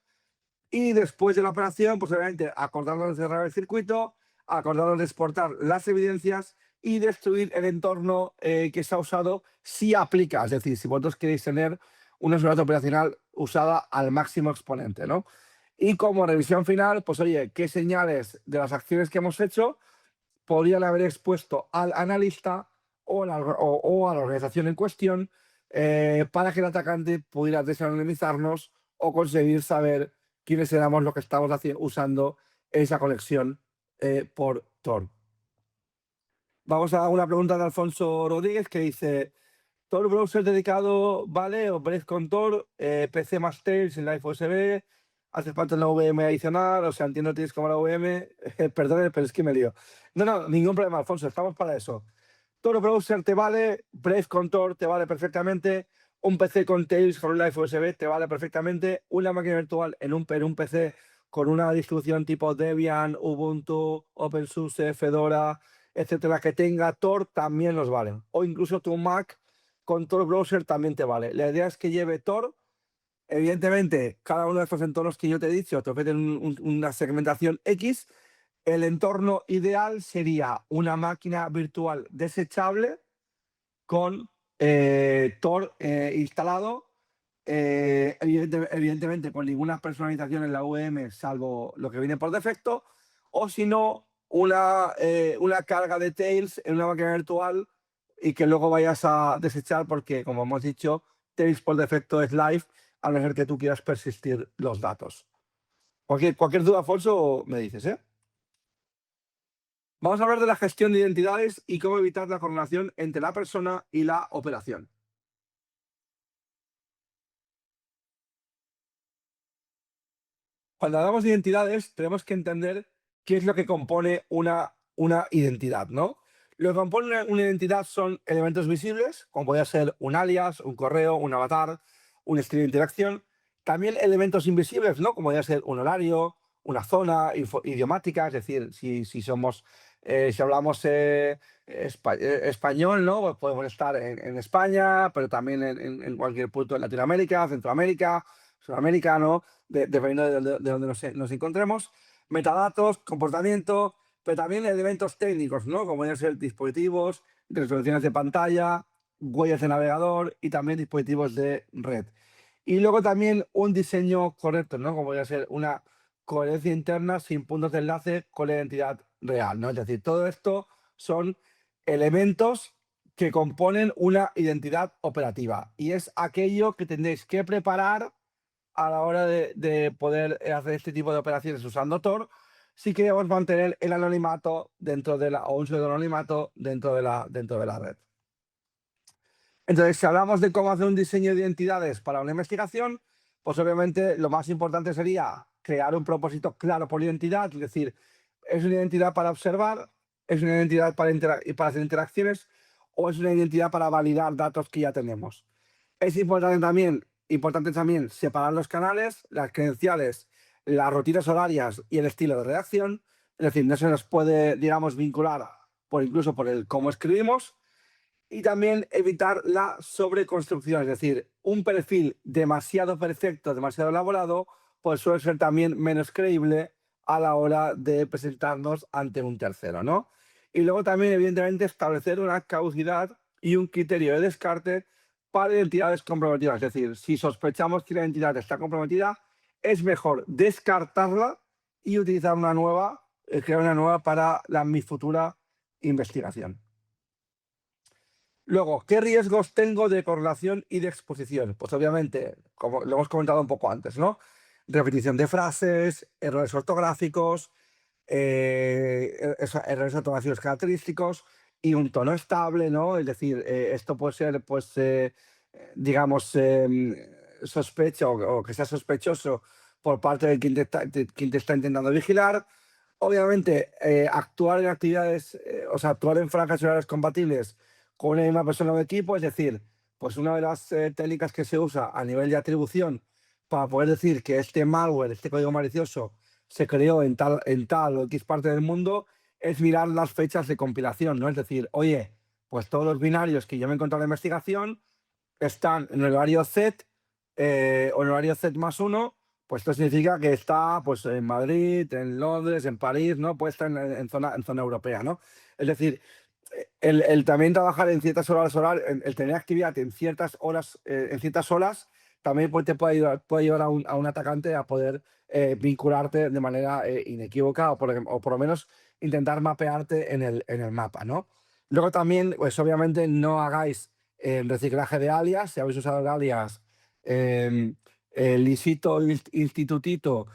Y después de la operación, pues obviamente acordarnos de cerrar el circuito, acordarnos de exportar las evidencias y destruir el entorno que se ha usado si aplica. Es decir, si vosotros queréis tener una seguridad operacional usada al máximo exponente, ¿no? Y como revisión final, pues oye, ¿qué señales de las acciones que hemos hecho podrían haber expuesto al analista o a la organización en cuestión para que el atacante pudiera desanonimizarnos o conseguir saber quiénes éramos los que estamos usando esa conexión por Tor. Vamos a una pregunta de Alfonso Rodríguez que dice: ¿Tor browser dedicado vale o Brave con Tor? PC más Tails en Live USB. ¿Hace falta una VM adicional? O sea, entiendo que tienes como la VM. Perdón, pero es que me lío. No, ningún problema, Alfonso, estamos para eso. Tor browser te vale, Brave con Tor te vale perfectamente, un PC con Tails con un Live USB te vale perfectamente, una máquina virtual en un PC con una distribución tipo Debian, Ubuntu, OpenSUSE, Fedora, etcétera, que tenga Tor también nos valen. O incluso tu Mac con Tor browser también te vale. La idea es que lleve Tor. Evidentemente, cada uno de estos entornos que yo te he dicho te ofrecen una segmentación X. El entorno ideal sería una máquina virtual desechable con Tor instalado, evidentemente con ninguna personalización en la VM salvo lo que viene por defecto, o si no, una carga de Tails en una máquina virtual y que luego vayas a desechar porque, como hemos dicho, Tails por defecto es live, a no ser que tú quieras persistir los datos. Cualquier duda, Alfonso, me dices, ¿eh? Vamos a hablar de la gestión de identidades y cómo evitar la correlación entre la persona y la operación. Cuando hablamos de identidades, tenemos que entender qué es lo que compone una identidad, ¿no? Lo que compone una identidad son elementos visibles, como podría ser un alias, un correo, un avatar, un estilo de interacción. También elementos invisibles, ¿no? Como podría ser un horario, una zona idiomática, es decir, si hablamos español, ¿no? Pues podemos estar en España, pero también en cualquier punto de Latinoamérica, Centroamérica, Sudamérica, ¿no? Dependiendo de donde nos encontremos. Metadatos, comportamiento, pero también elementos técnicos, ¿no? Como pueden ser dispositivos, resoluciones de pantalla, huellas de navegador y también dispositivos de red. Y luego también un diseño correcto, ¿no? Como podría ser una coherencia interna sin puntos de enlace con la identidad real, ¿no? Es decir, todo esto son elementos que componen una identidad operativa y es aquello que tendréis que preparar a la hora de poder hacer este tipo de operaciones usando Tor, si queremos mantener el anonimato o un pseudo anonimato dentro de la red. Entonces, si hablamos de cómo hacer un diseño de identidades para una investigación, pues obviamente lo más importante sería crear un propósito claro por identidad, es decir, es una identidad para observar, es una identidad para hacer interacciones o es una identidad para validar datos que ya tenemos. Es importante también separar los canales, las credenciales, las rutinas horarias y el estilo de redacción. Es decir, no se nos puede, digamos, vincular incluso por el cómo escribimos. Y también evitar la sobreconstrucción, es decir, un perfil demasiado perfecto, demasiado elaborado, pues suele ser también menos creíble a la hora de presentarnos ante un tercero, ¿no? Y luego también, evidentemente, establecer una caducidad y un criterio de descarte para identidades comprometidas. Es decir, si sospechamos que la identidad está comprometida, es mejor descartarla y utilizar una nueva, crear una nueva para mi futura investigación. Luego, ¿qué riesgos tengo de correlación y de exposición? Pues obviamente, como lo hemos comentado un poco antes, ¿no? Repetición de frases, errores ortográficos, errores ortográficos característicos y un tono estable, ¿no? Es decir, esto puede ser, pues, digamos, sospecho o que sea sospechoso por parte de quien te está intentando vigilar. Obviamente, actuar en actividades, actuar en franjas horarias compatibles con una misma persona o equipo, es decir, pues una de las técnicas que se usa a nivel de atribución para poder decir que este malware, este código malicioso, se creó en tal o X parte del mundo, es mirar las fechas de compilación, ¿no? Es decir, oye, pues todos los binarios que yo me he encontrado en la investigación están en el horario Z o en el horario Z+1, pues esto significa que está pues, en Madrid, en Londres, en París, ¿no? Puede estar en zona europea, ¿no? Es decir, el también trabajar en ciertas horas el tener actividad en ciertas horas, también te puede ayudar a un atacante a poder vincularte de manera inequívoca o por lo menos intentar mapearte en el mapa, ¿no? Luego también, pues obviamente no hagáis reciclaje de alias. Si habéis usado el alias Lisito Institutito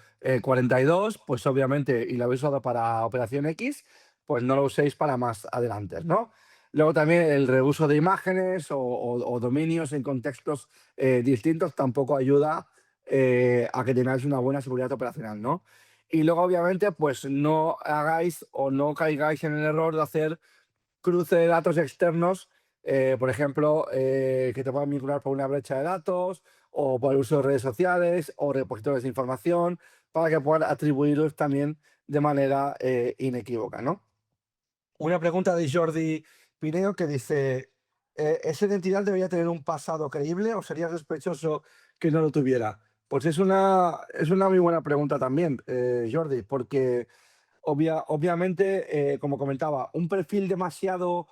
42, pues obviamente, y lo habéis usado para Operación X, pues no lo uséis para más adelante, ¿no? Luego también el reuso de imágenes o dominios en contextos distintos tampoco ayuda a que tengáis una buena seguridad operacional, ¿no? Y luego, obviamente, pues no hagáis o no caigáis en el error de hacer cruce de datos externos, por ejemplo, que te puedan vincular por una brecha de datos o por el uso de redes sociales o repositorios de información para que puedan atribuirlos también de manera inequívoca, ¿no? Una pregunta de Jordi Pineo que dice, ¿esa identidad debería tener un pasado creíble o sería sospechoso que no lo tuviera? Pues es una muy buena pregunta también, Jordi, porque obviamente, como comentaba, un perfil demasiado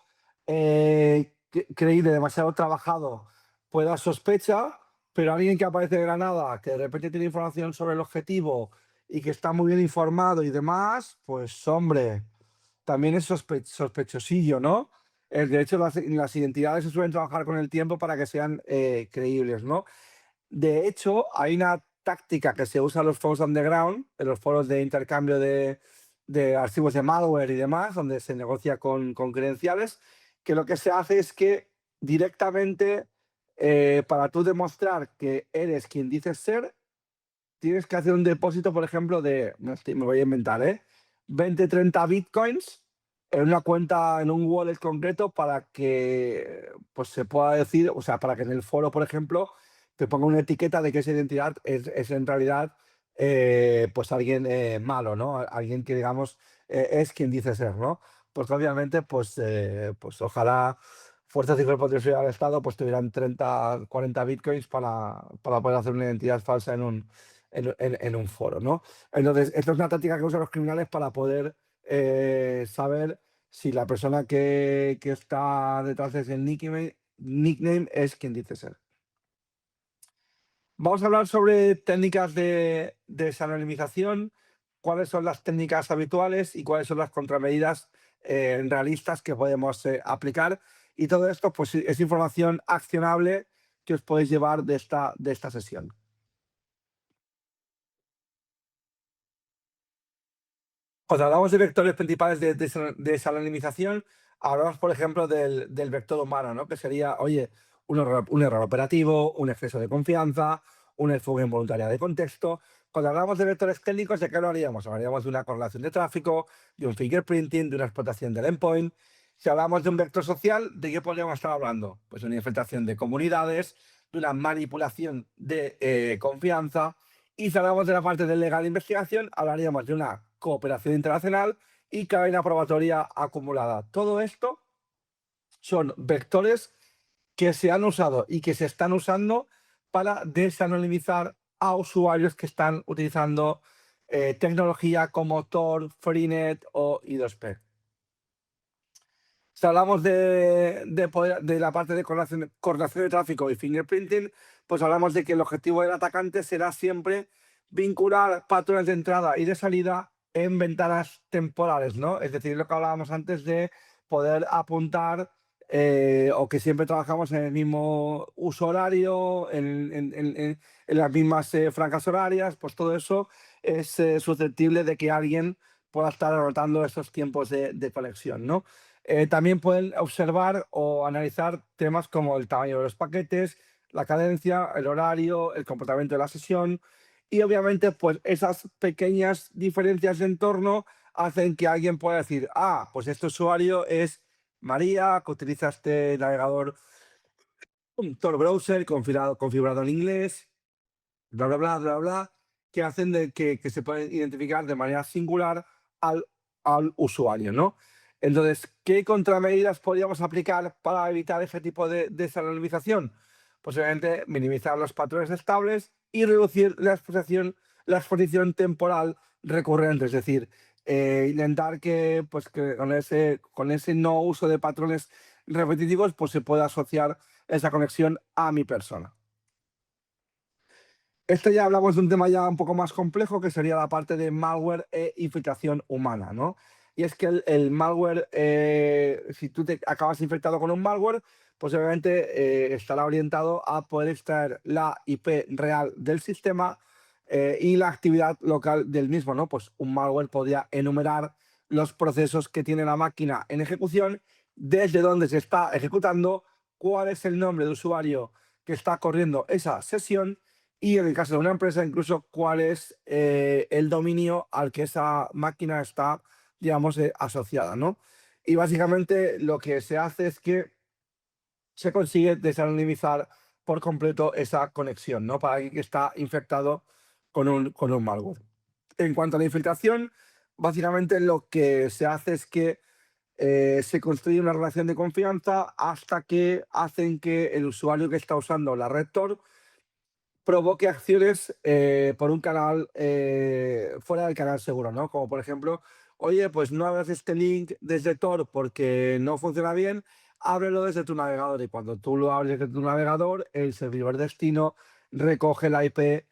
creíble, demasiado trabajado, puede dar sospecha, pero alguien que aparece de la nada, que de repente tiene información sobre el objetivo y que está muy bien informado y demás, pues hombre, también es sospechosillo, ¿no? De hecho, las identidades se suelen trabajar con el tiempo para que sean creíbles, ¿no? De hecho, hay una táctica que se usa en los foros underground, en los foros de intercambio de archivos de malware y demás, donde se negocia con credenciales, que lo que se hace es que directamente, para tú demostrar que eres quien dices ser, tienes que hacer un depósito, por ejemplo, me voy a inventar, 20, 30 bitcoins en una cuenta, en un wallet concreto para que pues, se pueda decir, o sea, para que en el foro, por ejemplo, te ponga una etiqueta de que esa identidad es en realidad pues alguien malo, ¿no? Alguien que, digamos, es quien dice ser, ¿no? Pues obviamente, pues ojalá fuerzas y cuerpos de seguridad del Estado pues tuvieran 30, 40 bitcoins para poder hacer una identidad falsa en un foro, ¿no? Entonces, esto es una táctica que usan los criminales para poder saber si la persona que está detrás de ese nickname es quien dice ser. Vamos a hablar sobre técnicas de desanonimización, cuáles son las técnicas habituales y cuáles son las contramedidas realistas que podemos aplicar. Y todo esto pues, es información accionable que os podéis llevar de esta sesión. Cuando hablamos de vectores principales de desanonimización, hablamos, por ejemplo, del vector humano, ¿no? Que sería, oye, un error operativo, un exceso de confianza, una fuga involuntaria de contexto. Cuando hablamos de vectores técnicos, ¿de qué hablaríamos? Hablaríamos de una correlación de tráfico, de un fingerprinting, de una explotación del endpoint. Si hablamos de un vector social, ¿de qué podríamos estar hablando? Pues de una infiltración de comunidades, de una manipulación de confianza. Y si hablamos de la parte de legal investigación, hablaríamos de una cooperación internacional y cadena probatoria acumulada. Todo esto son vectores que se han usado y que se están usando para desanonimizar a usuarios que están utilizando tecnología como Tor, Freenet o I2P. Si hablamos de la parte de coordinación de tráfico y fingerprinting, pues hablamos de que el objetivo del atacante será siempre vincular patrones de entrada y de salida en ventanas temporales, ¿no? Es decir, lo que hablábamos antes de poder apuntar o que siempre trabajamos en el mismo uso horario, en las mismas franjas horarias, pues todo eso es susceptible de que alguien pueda estar anotando esos tiempos de conexión, ¿no? También pueden observar o analizar temas como el tamaño de los paquetes, la cadencia, el horario, el comportamiento de la sesión y obviamente pues esas pequeñas diferencias de entorno hacen que alguien pueda decir, pues este usuario es María, que utiliza este navegador, un Tor browser configurado en inglés, bla, bla, bla, bla, bla, que hacen de que se pueden identificar de manera singular al, al usuario, ¿no? Entonces, ¿qué contramedidas podríamos aplicar para evitar ese tipo de desanonimización? Pues obviamente minimizar los patrones estables y reducir la exposición temporal recurrente, es decir, intentar que, pues, que con ese no uso de patrones repetitivos pues, se pueda asociar esa conexión a mi persona. Ya hablamos de un tema ya un poco más complejo, que sería la parte de malware e infiltración humana, ¿no? y es que el malware, si tú te acabas infectado con un malware, pues obviamente estará orientado a poder extraer la IP real del sistema y la actividad local del mismo, ¿no? Pues un malware podría enumerar los procesos que tiene la máquina en ejecución, desde dónde se está ejecutando, cuál es el nombre de usuario que está corriendo esa sesión y en el caso de una empresa incluso cuál es el dominio al que esa máquina está, digamos, asociada, ¿no? Y básicamente lo que se hace es que se consigue desanonimizar por completo esa conexión, ¿no? Para alguien que está infectado con un malware. En cuanto a la infiltración, básicamente lo que se hace es que se construye una relación de confianza hasta que hacen que el usuario que está usando la red Tor provoque acciones por un canal fuera del canal seguro, ¿no? Como por ejemplo, oye, pues no abras este link desde Tor porque no funciona bien, ábrelo desde tu navegador y cuando tú lo abres desde tu navegador, el servidor destino recoge la IP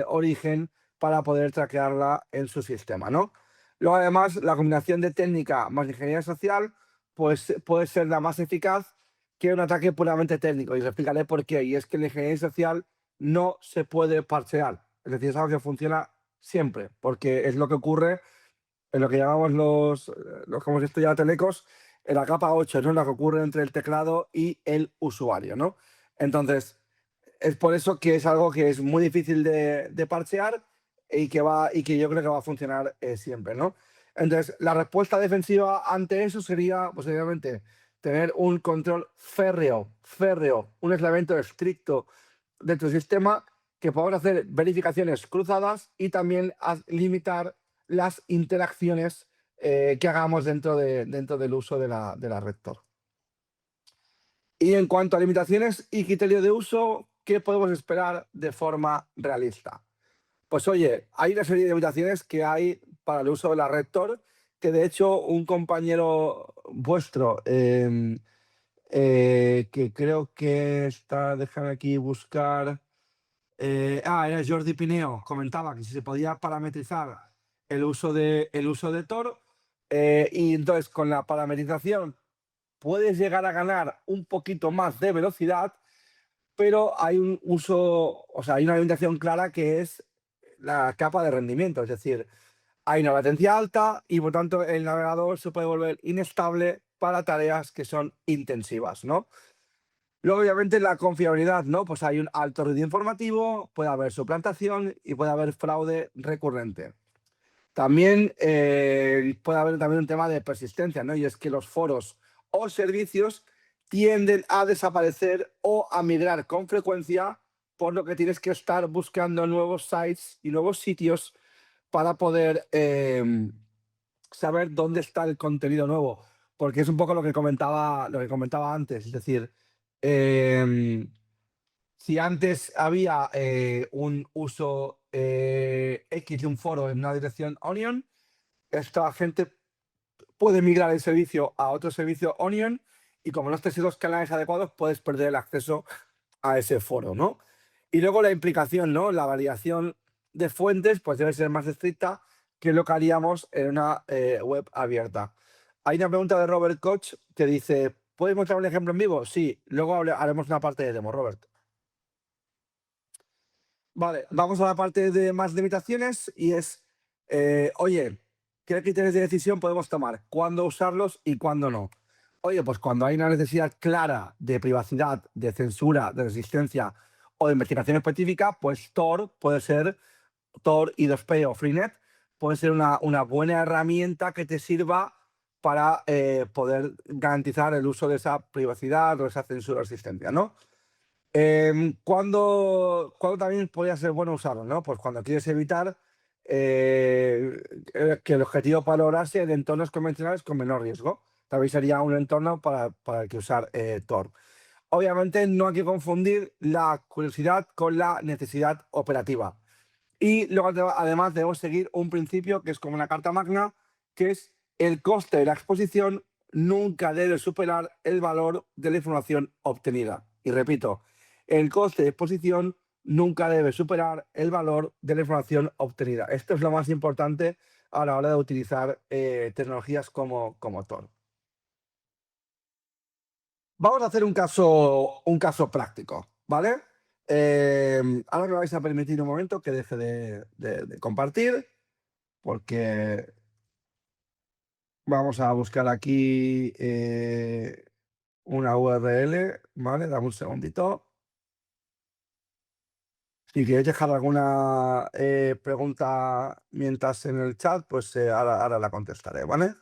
origen para poder traquearla en su sistema, ¿no? Luego además, la combinación de técnica más ingeniería social pues puede ser la más eficaz que un ataque puramente técnico y os explicaré por qué. Y es que la ingeniería social no se puede parchear. Es decir, es algo que funciona siempre, porque es lo que ocurre en lo que llamamos los que hemos estudiado telecos, en la capa 8, ¿no? Lo que ocurre entre el teclado y el usuario, ¿no? Entonces, es por eso que es algo que es muy difícil de parchear y que yo creo que va a funcionar siempre, ¿no? Entonces, la respuesta defensiva ante eso sería, pues obviamente, tener un control férreo, un aislamiento estricto de tu sistema, que podamos hacer verificaciones cruzadas y también limitar las interacciones que hagamos dentro del uso de la red Tor. Y en cuanto a limitaciones y criterio de uso, ¿qué podemos esperar de forma realista? Pues oye, hay una serie de limitaciones que hay para el uso de la red Tor, que de hecho un compañero vuestro, que creo que está, déjame aquí buscar, era Jordi Pineo, comentaba que si se podía parametrizar el uso de Tor, y entonces con la parametrización puedes llegar a ganar un poquito más de velocidad, pero hay un uso, o sea, hay una limitación clara que es la capa de rendimiento, es decir, hay una latencia alta y por tanto el navegador se puede volver inestable para tareas que son intensivas, ¿no? Luego, obviamente, la confiabilidad, ¿no? Pues hay un alto ruido informativo, puede haber suplantación y puede haber fraude recurrente. También puede haber también un tema de persistencia, ¿no? Y es que los foros o servicios tienden a desaparecer o a migrar con frecuencia, por lo que tienes que estar buscando nuevos sites y nuevos sitios para poder saber dónde está el contenido nuevo. Porque es un poco lo que comentaba antes. Es decir, em, si antes había un uso X de un foro en una dirección Onion, esta gente puede migrar el servicio a otro servicio Onion y como no estés en los canales adecuados, puedes perder el acceso a ese foro, ¿no? Y luego la implicación, ¿no? La validación de fuentes, pues debe ser más estricta que lo que haríamos en una web abierta. Hay una pregunta de Robert Koch que dice, ¿puedes mostrar un ejemplo en vivo? Sí, luego haremos una parte de demo, Robert. Vale, vamos a la parte de más limitaciones y es, oye, ¿qué criterios de decisión podemos tomar? ¿Cuándo usarlos y cuándo no? Oye, pues cuando hay una necesidad clara de privacidad, de censura, de resistencia o de investigación específica, pues Tor puede ser, Tor, I2P o Freenet, puede ser una buena herramienta que te sirva para poder garantizar el uso de esa privacidad o esa censura o resistencia, ¿no? ¿Cuándo también podría ser bueno usarlo, no? Pues cuando quieres evitar que el objetivo para lograr sea de entornos convencionales con menor riesgo. También sería un entorno para el que usar Tor. Obviamente no hay que confundir la curiosidad con la necesidad operativa. Y luego además debemos seguir un principio que es como una carta magna, que es el coste de la exposición nunca debe superar el valor de la información obtenida. Y repito, el coste de exposición nunca debe superar el valor de la información obtenida. Esto es lo más importante a la hora de utilizar tecnologías como Tor. Vamos a hacer un caso práctico, ¿vale? Ahora me vais a permitir un momento que deje de compartir, porque vamos a buscar aquí una URL, ¿vale? Dame un segundito. Si queréis dejar alguna pregunta mientras en el chat, pues ahora la contestaré, ¿vale?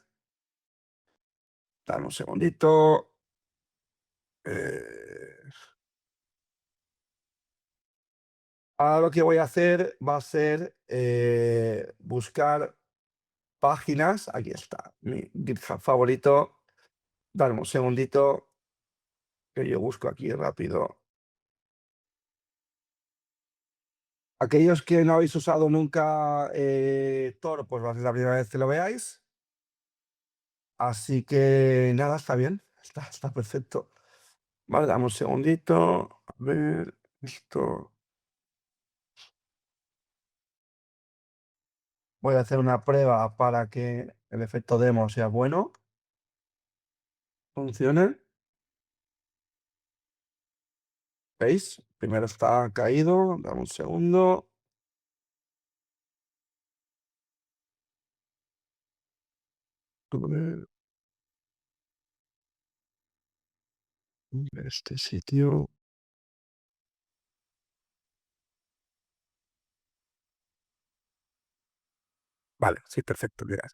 Dame un segundito. Eh, Ahora lo que voy a hacer va a ser buscar páginas. Aquí está, mi GitHub favorito. Dame un segundito que yo busco aquí rápido. Aquellos que no habéis usado nunca Tor, pues va a ser la primera vez que lo veáis. Así que nada, está bien, está perfecto. Vale, dame un segundito. A ver, esto. Voy a hacer una prueba para que el efecto demo sea bueno. Funcione. ¿Veis? Primero está caído. Dame un segundo. A ver, este sitio. Vale, sí, perfecto. Mira.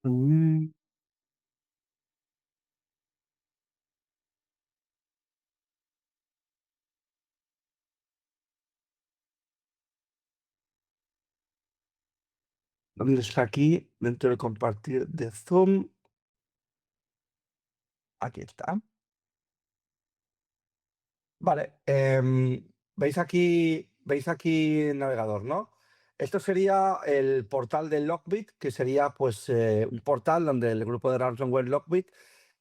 Mm, ¿Dónde está aquí? Dentro de compartir de Zoom. Aquí está. Vale, veis aquí el navegador, ¿no? Esto sería el portal de Lockbit, que sería pues un portal donde el grupo de ransomware Lockbit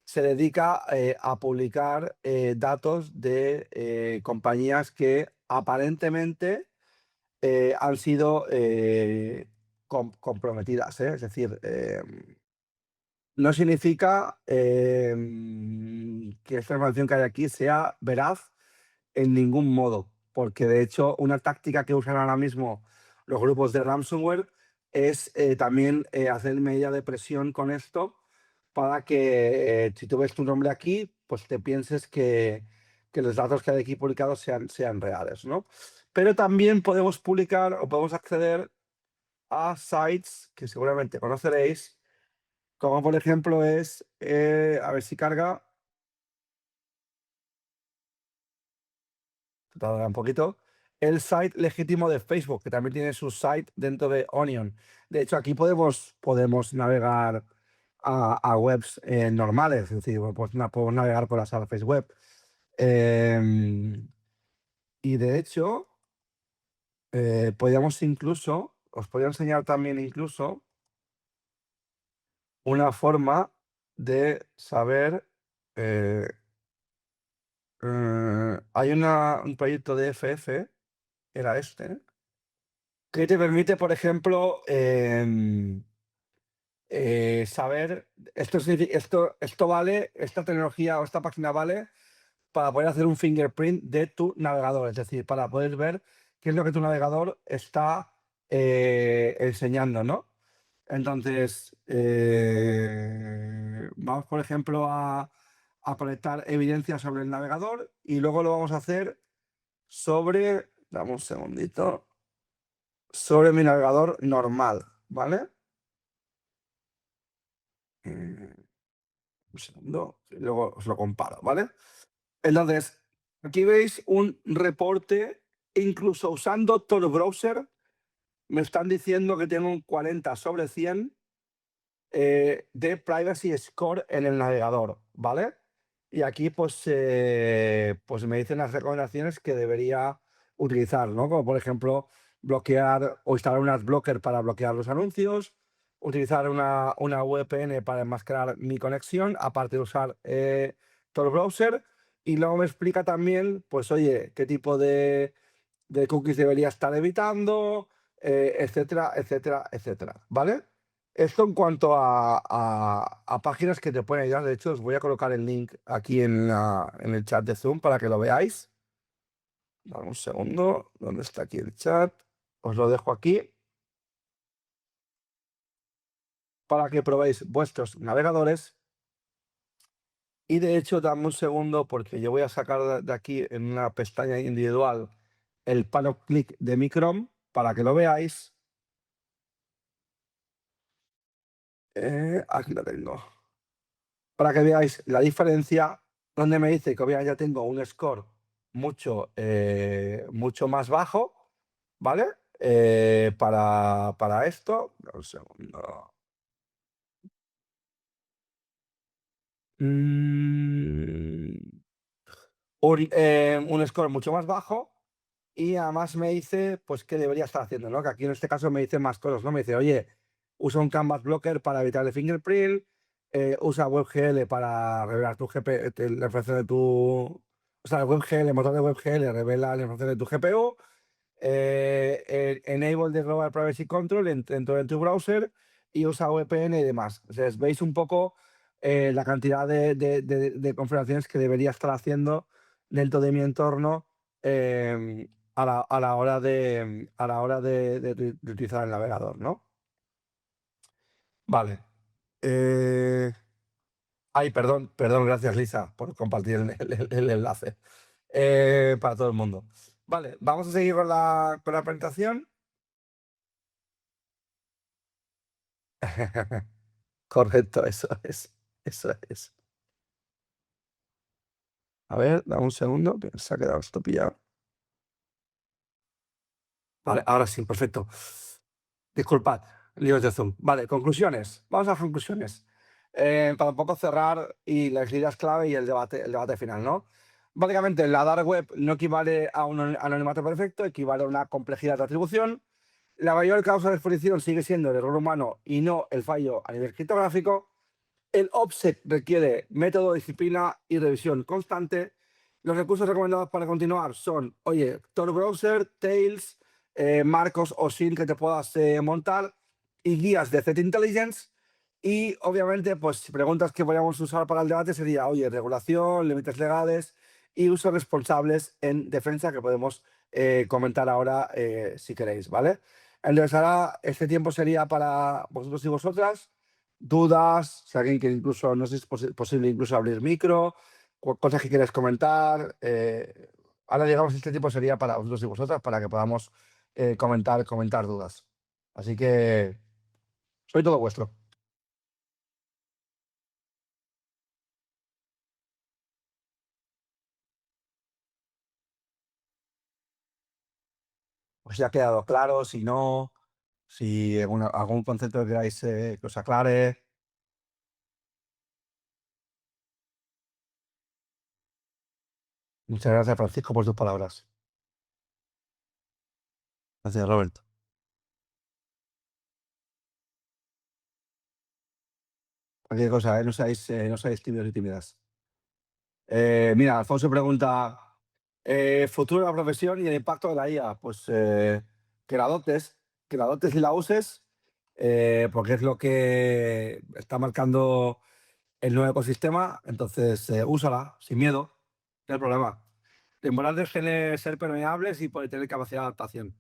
se dedica a publicar datos de compañías que aparentemente han sido comprometidas, ¿eh? Es decir, no significa que esta información que hay aquí sea veraz en ningún modo, porque de hecho una táctica que usan ahora mismo los grupos de ransomware es también hacer medida de presión con esto para que si tú ves tu nombre aquí, pues te pienses que los datos que hay aquí publicados sean reales, ¿no? Pero también podemos publicar o podemos acceder a sites que seguramente conoceréis, como por ejemplo es, a ver si carga, tardará un poquito, el site legítimo de Facebook, que también tiene su site dentro de Onion. De hecho, aquí podemos navegar a webs normales, es decir, pues, podemos navegar por la Surface Web. Y de hecho, os podría enseñar también incluso una forma de saber. eh, Hay un proyecto de FF, era este, que te permite, por ejemplo, saber, esto vale, esta tecnología o esta página vale para poder hacer un fingerprint de tu navegador, es decir, para poder ver qué es lo que tu navegador está enseñando, ¿no? Entonces, vamos, por ejemplo, a colectar evidencia sobre el navegador y luego lo vamos a hacer dame un segundito, sobre mi navegador normal, ¿vale? Un segundo, y luego os lo comparo, ¿vale? Entonces, aquí veis un reporte, incluso usando Tor Browser, me están diciendo que tengo un 40/100 de privacy score en el navegador, ¿vale? Y aquí pues me dicen las recomendaciones que debería utilizar, ¿no? Como por ejemplo bloquear o instalar un adblocker para bloquear los anuncios, utilizar una VPN para enmascarar mi conexión, aparte de usar Tor Browser. Y luego me explica también, pues oye, qué tipo de cookies debería estar evitando, etcétera, etcétera, etcétera, ¿vale? Esto en cuanto a páginas que te pueden ayudar. De hecho, os voy a colocar el link aquí en el chat de Zoom para que lo veáis. Dame un segundo. ¿Dónde está aquí el chat? Os lo dejo aquí para que probéis vuestros navegadores. Y de hecho, dame un segundo porque yo voy a sacar de aquí en una pestaña individual el panel-click de mi Chrome para que lo veáis. Aquí lo tengo. Para que veáis la diferencia, donde me dice que obviamente ya tengo un score mucho más bajo, ¿vale? Para esto, un segundo. Mm, un score mucho más bajo y además me dice, pues, qué debería estar haciendo, ¿no? Que aquí en este caso me dice más cosas, ¿no? Me dice, oye, usa un canvas blocker para evitar el fingerprint, usa WebGL para revelar tu la información de tu... O sea, el WebGL, el motor de WebGL revela la información de tu GPU, enable the Global Privacy Control dentro de tu browser y usa VPN y demás. Entonces, veis un poco la cantidad de configuraciones que debería estar haciendo dentro de mi entorno a la hora de utilizar el navegador, ¿no? Vale. Ay, perdón, gracias Lisa por compartir el enlace para todo el mundo. Vale, vamos a seguir con la presentación. Correcto, eso es. Eso es. A ver, dame un segundo, que se ha quedado esto pillado. Vale, ahora sí, perfecto. Disculpad, líos de Zoom. Vale, conclusiones. Vamos a las conclusiones. Para un poco cerrar y las ideas clave y el debate final, ¿no? Básicamente, la dark web no equivale a un anonimato perfecto, equivale a una complejidad de atribución. La mayor causa de exposición sigue siendo el error humano y no el fallo a nivel criptográfico. El OPSEC requiere método, disciplina y revisión constante. Los recursos recomendados para continuar son, oye, Tor Browser, Tails, marcos o SIN que te puedas montar y guías de Threat Intelligence. Y obviamente, pues preguntas que podríamos usar para el debate sería, oye, regulación, límites legales y usos responsables en defensa que podemos comentar ahora si queréis, ¿vale? Entonces ahora este tiempo sería para vosotros y vosotras dudas, si alguien que incluso, no sé si es posible incluso abrir micro, cosas que quieres comentar. Ahora, digamos, este tipo sería para vosotros y vosotras, para que podamos comentar dudas. Así que soy todo vuestro. Pues si ha quedado claro, si no, si algún concepto que queráis que os aclare. Muchas gracias, Francisco, por tus palabras. Gracias, Roberto. Cualquier cosa, no seáis tímidos y tímidas. Mira, Alfonso pregunta, futuro de la profesión y el impacto de la IA. Pues que que la adoptes y la uses, porque es lo que está marcando el nuevo ecosistema. Entonces, úsala sin miedo, no hay problema. Lo importante es ser permeables y poder tener capacidad de adaptación.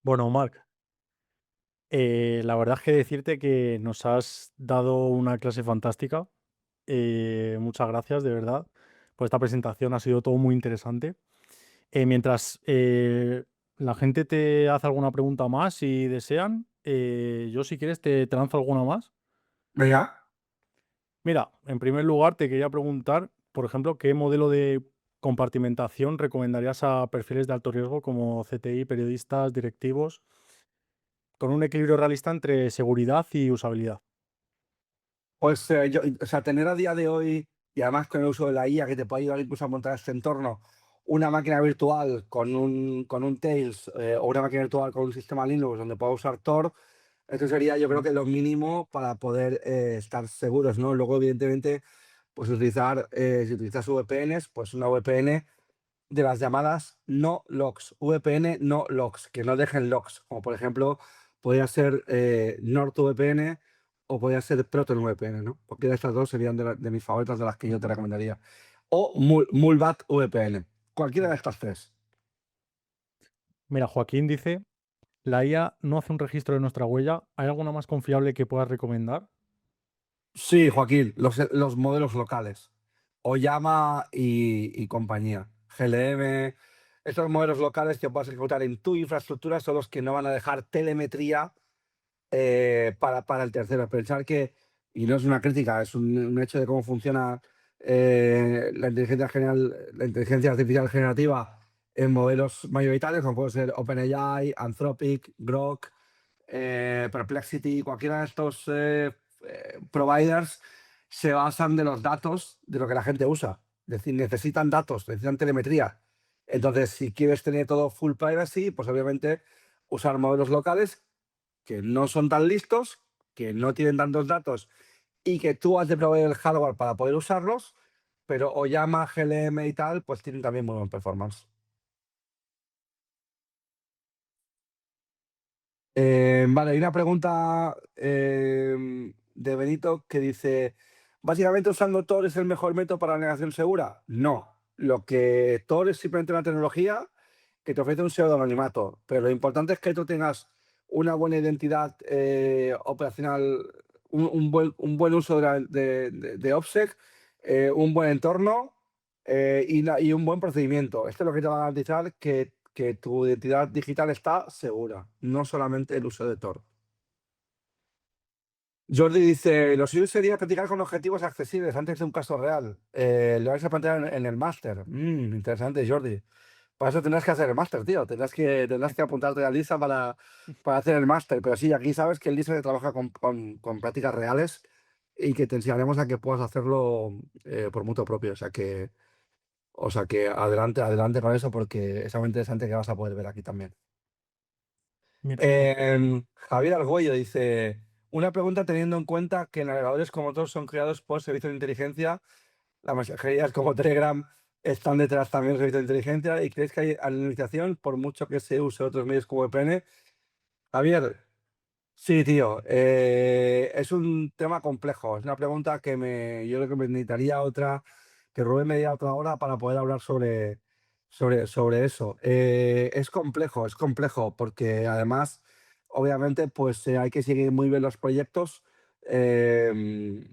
Bueno, Marc, la verdad es que decirte que nos has dado una clase fantástica. Muchas gracias, de verdad, por esta presentación. Ha sido todo muy interesante. Mientras la gente te hace alguna pregunta más, si desean, yo si quieres te lanzo alguna más. Venga. Mira, en primer lugar te quería preguntar, por ejemplo, ¿qué modelo de compartimentación recomendarías a perfiles de alto riesgo como CTI, periodistas, directivos, con un equilibrio realista entre seguridad y usabilidad? Pues o sea, tener a día de hoy, y además con el uso de la IA que te puede ayudar incluso a montar este entorno, una máquina virtual con un Tails o una máquina virtual con un sistema Linux donde pueda usar Tor, esto sería yo creo que lo mínimo para poder estar seguros, ¿no? Luego, evidentemente, pues si utilizas VPNs, pues una VPN de las llamadas no logs, VPN no logs, que no dejen logs, como por ejemplo podría ser NordVPN o podría ser ProtonVPN, ¿no? Cualquiera de estas dos serían de mis favoritas, de las que yo te recomendaría. O Mulbat VPN, cualquiera de estas tres. Mira, Joaquín dice, la IA no hace un registro de nuestra huella. ¿Hay alguna más confiable que puedas recomendar? Sí, Joaquín, los modelos locales. Oyama y compañía. GLM, estos modelos locales que puedas ejecutar en tu infraestructura son los que no van a dejar telemetría para el tercero. Pensar que, y no es una crítica, es un hecho de cómo funciona la inteligencia artificial generativa en modelos mayoritarios, como puede ser OpenAI, Anthropic, Grok, Perplexity, cualquiera de estos providers se basan de los datos de lo que la gente usa. Es decir, necesitan datos, necesitan telemetría. Entonces, si quieres tener todo full privacy, pues obviamente usar modelos locales que no son tan listos, que no tienen tantos datos y que tú has de proveer el hardware para poder usarlos, pero Oyama, GLM y tal, pues tienen también muy buen performance. Vale, hay una pregunta de Benito que dice, ¿básicamente usando Tor es el mejor método para la navegación segura? No, lo que Tor es simplemente una tecnología que te ofrece un pseudonimimato, pero lo importante es que tú tengas una buena identidad operacional, un buen uso de OPSEC, un buen entorno y un buen procedimiento. Esto es lo que te va a garantizar que tu identidad digital está segura, no solamente el uso de Tor. Jordi dice, lo suyo sería practicar con objetivos accesibles antes de un caso real. Lo vais a plantear en el máster. Interesante, Jordi. Para eso tendrás que hacer el máster, tío. Tendrás que apuntarte a Lisa para hacer el máster. Pero sí, aquí sabes que el Lisa se trabaja con prácticas reales y que te enseñaremos a que puedas hacerlo por mutuo propio. O sea que adelante, adelante con eso porque es algo interesante que vas a poder ver aquí también. Mira, Javier Argüello dice, una pregunta teniendo en cuenta que navegadores como todos son creados por servicios de inteligencia, las mensajerías como Telegram están detrás también de servicios de inteligencia y crees que hay analización por mucho que se use otros medios como VPN. Javier, sí, tío, es un tema complejo, es una pregunta yo creo que me necesitaría otra, que Rubén me diera otra hora para poder hablar sobre eso. Es complejo, porque además, obviamente, pues hay que seguir muy bien los proyectos eh,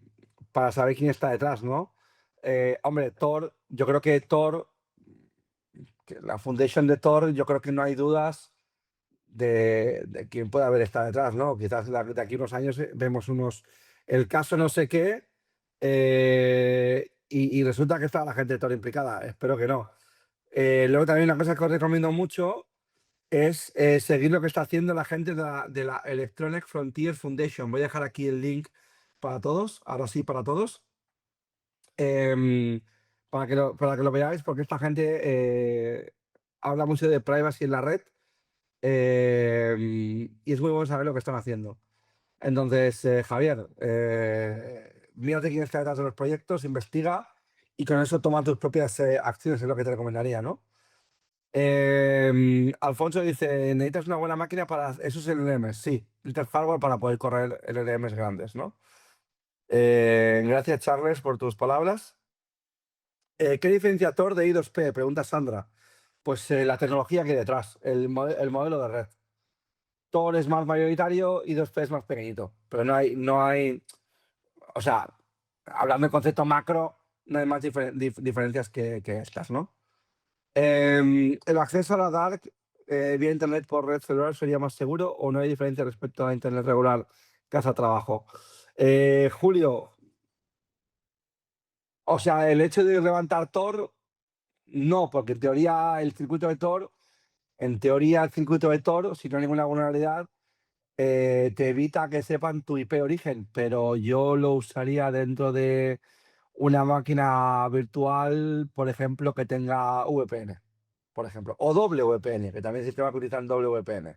para saber quién está detrás, ¿no? Hombre, Tor, yo creo que Tor, que la foundation de Tor, yo creo que no hay dudas de quién puede haber estado detrás, ¿no? Quizás de aquí a unos años vemos el caso no sé qué, y resulta que está la gente de Tor implicada. Espero que no. Luego también una cosa que os recomiendo mucho es seguir lo que está haciendo la gente de la Electronic Frontier Foundation. Voy a dejar aquí el link para todos, ahora sí, para todos, em, para que lo veáis, porque esta gente habla mucho de privacy en la red. Y es muy bueno saber lo que están haciendo. Entonces, Javier, mírate quién está detrás de los proyectos, investiga y con eso toma tus propias acciones, es lo que te recomendaría, ¿no? Alfonso dice, necesitas una buena máquina para esos LLMs. Sí, necesitas hardware para poder correr LLMs grandes, ¿no? Gracias, Charles, por tus palabras. ¿Qué diferenciador de I2P? Pregunta Sandra. Pues la tecnología que hay detrás, el modelo de red. Tor es más mayoritario y 2P es más pequeñito. Pero no hay, o sea, hablando de concepto macro, no hay más diferencias que estas, ¿no? ¿El acceso a la Dark vía Internet por red celular sería más seguro o no hay diferencia respecto a Internet regular, casa-trabajo? Julio, o sea, el hecho de levantar Tor, no, porque en teoría el circuito de Tor, si no hay ninguna vulnerabilidad, te evita que sepan tu IP origen, pero yo lo usaría dentro de una máquina virtual, por ejemplo, que tenga VPN, por ejemplo, o doble VPN, que también hay sistemas que utilizan doble VPN.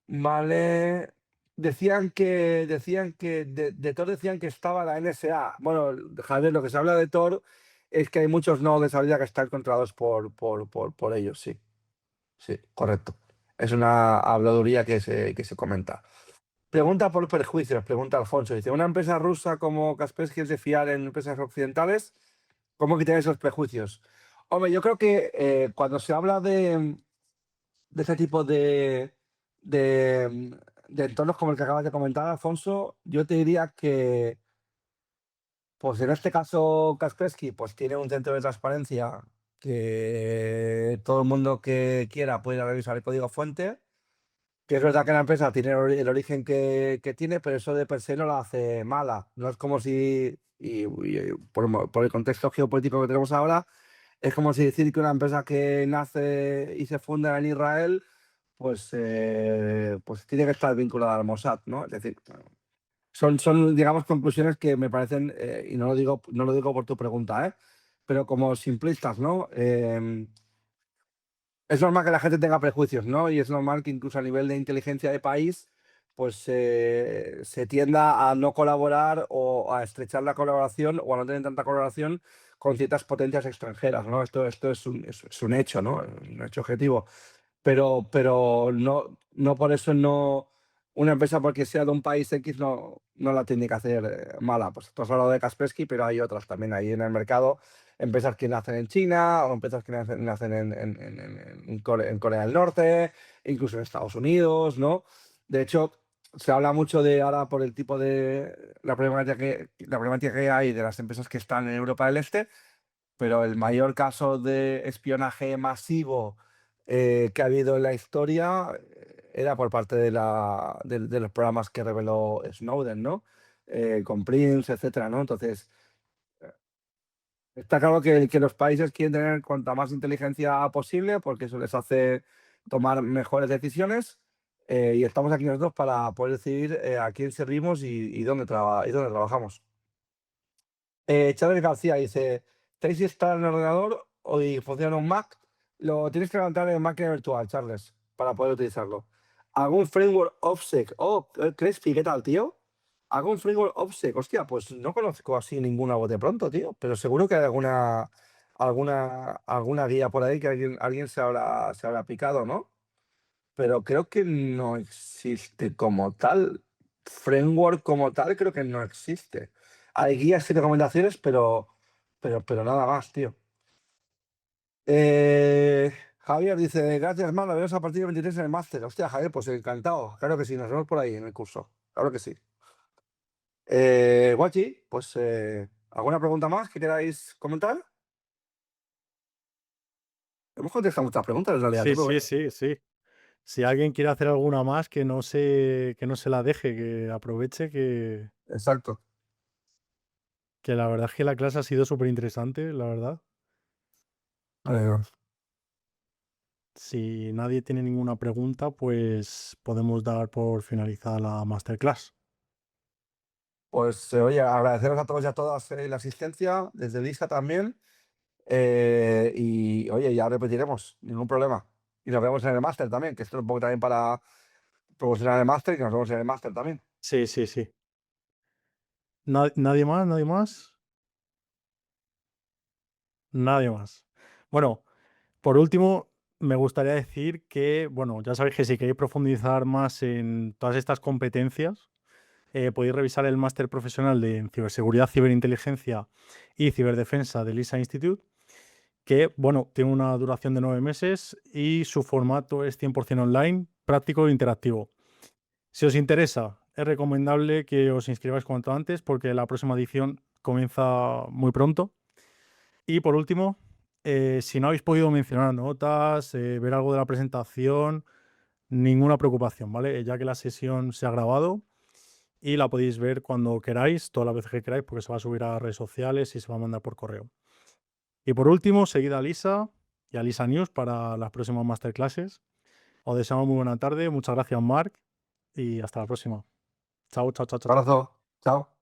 Vale. Decían que de Tor decían que estaba la NSA. Bueno, Javier, lo que se habla de Tor es que hay muchos nodos de salida que están controlados por ellos, sí. Sí, correcto. Es una habladuría que se comenta. Pregunta por prejuicios, pregunta Alfonso. Dice, ¿una empresa rusa como Kaspersky es de fiar en empresas occidentales? ¿Cómo quitar esos prejuicios? Hombre, yo creo que cuando se habla de ese tipo de, de entornos como el que acabas de comentar, Alfonso, yo te diría que, pues en este caso, Kaspersky, pues tiene un centro de transparencia que todo el mundo que quiera puede revisar el código fuente. Que es verdad que la empresa tiene el origen que tiene, pero eso de per se no la hace mala. No es como si, y por el contexto geopolítico que tenemos ahora, es como si decir que una empresa que nace y se funda en Israel, pues tiene que estar vinculada al Mossad, ¿no? Es decir, son, digamos, conclusiones que me parecen, y no lo digo por tu pregunta, ¿eh? Pero como simplistas, ¿no? Es normal que la gente tenga prejuicios, ¿no? Y es normal que incluso a nivel de inteligencia de país, pues se tienda a no colaborar o a estrechar la colaboración o a no tener tanta colaboración con ciertas potencias extranjeras, ¿no? Esto es un hecho, ¿no? Un hecho objetivo. Pero no por eso no. Una empresa porque sea de un país X no la tiene que hacer mala. Pues tú has hablado de Kaspersky, pero hay otras también ahí en el mercado. Empresas que nacen en China o empresas que nacen en Corea del Norte, incluso en Estados Unidos, ¿no? De hecho, se habla mucho de ahora por el tipo de la problemática que hay de las empresas que están en Europa del Este, pero el mayor caso de espionaje masivo que ha habido en la historia era por parte de los programas que reveló Snowden, ¿no? Con Prince, etcétera, ¿no? Entonces, está claro que los países quieren tener cuanta más inteligencia posible porque eso les hace tomar mejores decisiones, y estamos aquí nosotros para poder decidir a quién servimos y dónde trabajamos. Charles García dice, ¿Tracy está en el ordenador y funciona un Mac? Lo tienes que levantar en máquina virtual, Charles, para poder utilizarlo. ¿Algún framework OPSEC? Oh, Crespi, ¿qué tal, tío? ¿Algún framework OPSEC? Hostia, pues no conozco así ninguna voz de pronto, tío, pero seguro que hay alguna guía por ahí que alguien se habrá picado, ¿no? Pero creo que no existe como tal. Framework como tal, creo que no existe. Hay guías y recomendaciones, pero nada más, tío. Javier dice, gracias, hermano, nos vemos a partir del 23 en el máster. Hostia, Javier, pues encantado. Claro que sí, nos vemos por ahí en el curso. Claro que sí. Guachi, pues, ¿alguna pregunta más que queráis comentar? Hemos contestado muchas preguntas en realidad, Sí, tío, pero sí, bueno. sí, sí. Si alguien quiere hacer alguna más, que no se la deje, que aproveche, Exacto. que la verdad es que la clase ha sido súper interesante, la verdad. Vale, Si nadie tiene ninguna pregunta, pues podemos dar por finalizada la masterclass. pues oye, agradeceros a todos y a todas la asistencia, desde Lisa también. Y oye, ya repetiremos, ningún problema. Y nos vemos en el máster también, que esto es un poco también para promocionar el máster y que nos vemos en el máster también. Sí, sí, sí. ¿Nadie más? ¿Nadie más? Nadie más. Bueno, por último, me gustaría decir que, bueno, ya sabéis que si queréis profundizar más en todas estas competencias, podéis revisar el máster profesional en ciberseguridad, ciberinteligencia y ciberdefensa del ISA Institute, que, bueno, tiene una duración de 9 meses y su formato es 100% online, práctico e interactivo. Si os interesa, es recomendable que os inscribáis cuanto antes porque la próxima edición comienza muy pronto. Y por último, si no habéis podido mencionar notas, ver algo de la presentación, ninguna preocupación, ¿vale? Ya que la sesión se ha grabado y la podéis ver cuando queráis, todas las veces que queráis, porque se va a subir a redes sociales y se va a mandar por correo. Y por último, seguid a Lisa y a Lisa News para las próximas masterclasses. Os deseamos muy buena tarde. Muchas gracias, Marc, y hasta la próxima. Chao, chao, chao, chao, Un chao. abrazo, chao.